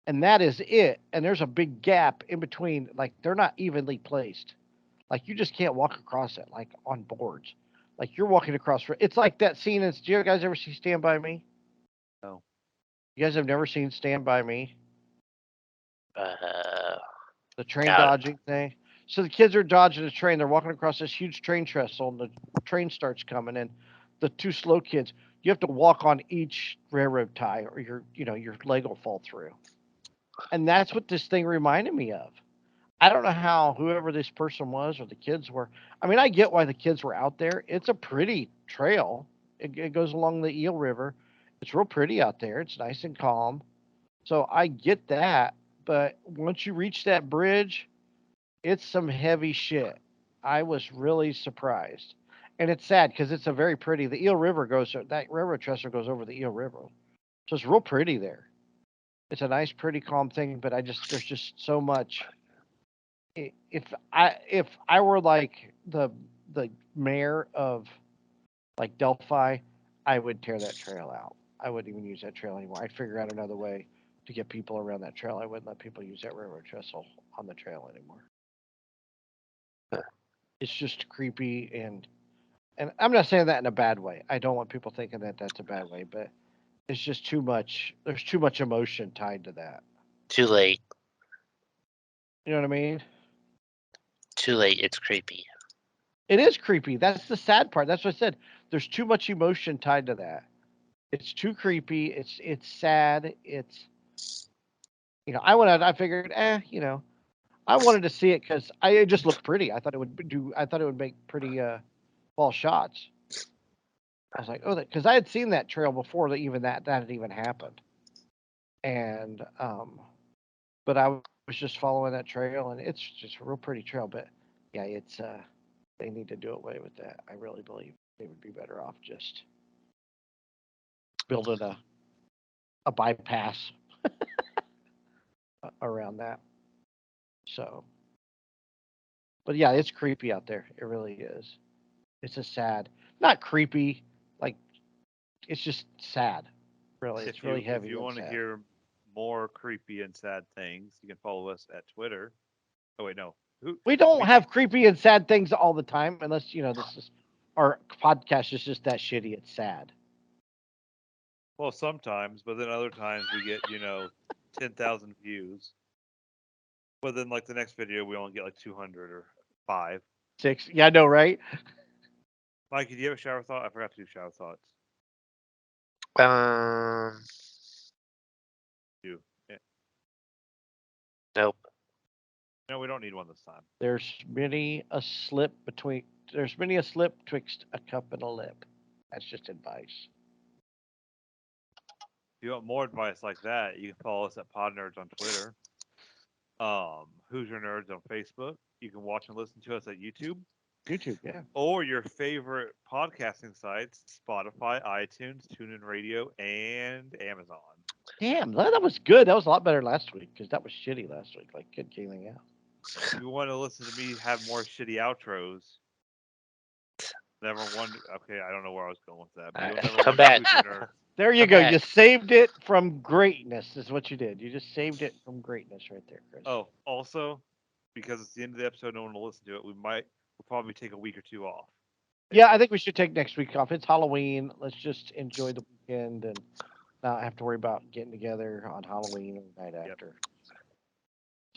And that is it. And there's a big gap in between. Like, they're not evenly placed. Like, you just can't walk across it, like, on boards. Like, you're walking across. It's like that scene. Do you guys ever see Stand By Me? No. You guys have never seen Stand By Me? The train dodging thing. So the kids are dodging a train. They're walking across this huge train trestle, and the train starts coming. And the two slow kids, you have to walk on each railroad tie, or your leg will fall through. And that's what this thing reminded me of. I don't know how whoever this person was or the kids were. I mean, I get why the kids were out there. It's a pretty trail. It goes along the Eel River. It's real pretty out there. It's nice and calm. So I get that. But once you reach that bridge, it's some heavy shit. I was really surprised, and it's sad because it's a very pretty. The Eel River goes that railroad trestle goes over the Eel River, so it's real pretty there. It's a nice, pretty, calm thing. But there's just so much. If I were like the mayor of like Delphi, I would tear that trail out. I wouldn't even use that trail anymore. I'd figure out another way to get people around that trail. I wouldn't let people use that railroad trestle on the trail anymore. It's just creepy and I'm not saying that in a bad way. I don't want people thinking that that's a bad way, but it's just too much. There's too much emotion tied to that. Too late. You know what I mean? Too late. It's creepy. It is creepy. That's the sad part. That's what I said. There's too much emotion tied to that. It's too creepy. It's sad. It's I figured, I wanted to see it because it just looked pretty. I thought it would make pretty fall shots. I was like, oh, because I had seen that trail before that had even happened, and but I was just following that trail, and it's just a real pretty trail. But yeah, it's they need to do away with that. I really believe they would be better off just building a bypass around that. So, but yeah, it's creepy out there. It really is. It's a sad, not creepy, like it's just sad. Really, it's really heavy. If you want to hear more creepy and sad things, you can follow us at Twitter. Oh wait, no. We don't have creepy and sad things all the time, unless this is our podcast is just that shitty. It's sad. Well, sometimes, but then other times we get 10,000 views. But then like the next video, we only get like 200 or 5. 6. Yeah, I know, right? Mikey, do you have a shower thought? I forgot to do shower thoughts. You. Yeah. Nope. No, we don't need one this time. There's many a slip twixt a cup and a lip. That's just advice. If you want more advice like that, you can follow us at Pod Nerds on Twitter. Hoosier Nerds on Facebook. You can watch and listen to us at YouTube. YouTube, yeah. Or your favorite podcasting sites, Spotify, iTunes, TuneIn Radio, and Amazon. Damn, that was good. That was a lot better last week because that was shitty last week. Like, good killing out. If you want to listen to me have more shitty outros, never wonder. Okay, I don't know where I was going with that. But you'll never Come wonder back. who's your nerd. There you go. You saved it from greatness, is what you did. You just saved it from greatness right there, Chris. Oh, also, because it's the end of the episode, no one will listen to it. We'll probably take a week or 2 off. Yeah, I think we should take next week off. It's Halloween. Let's just enjoy the weekend and not have to worry about getting together on Halloween or the night after.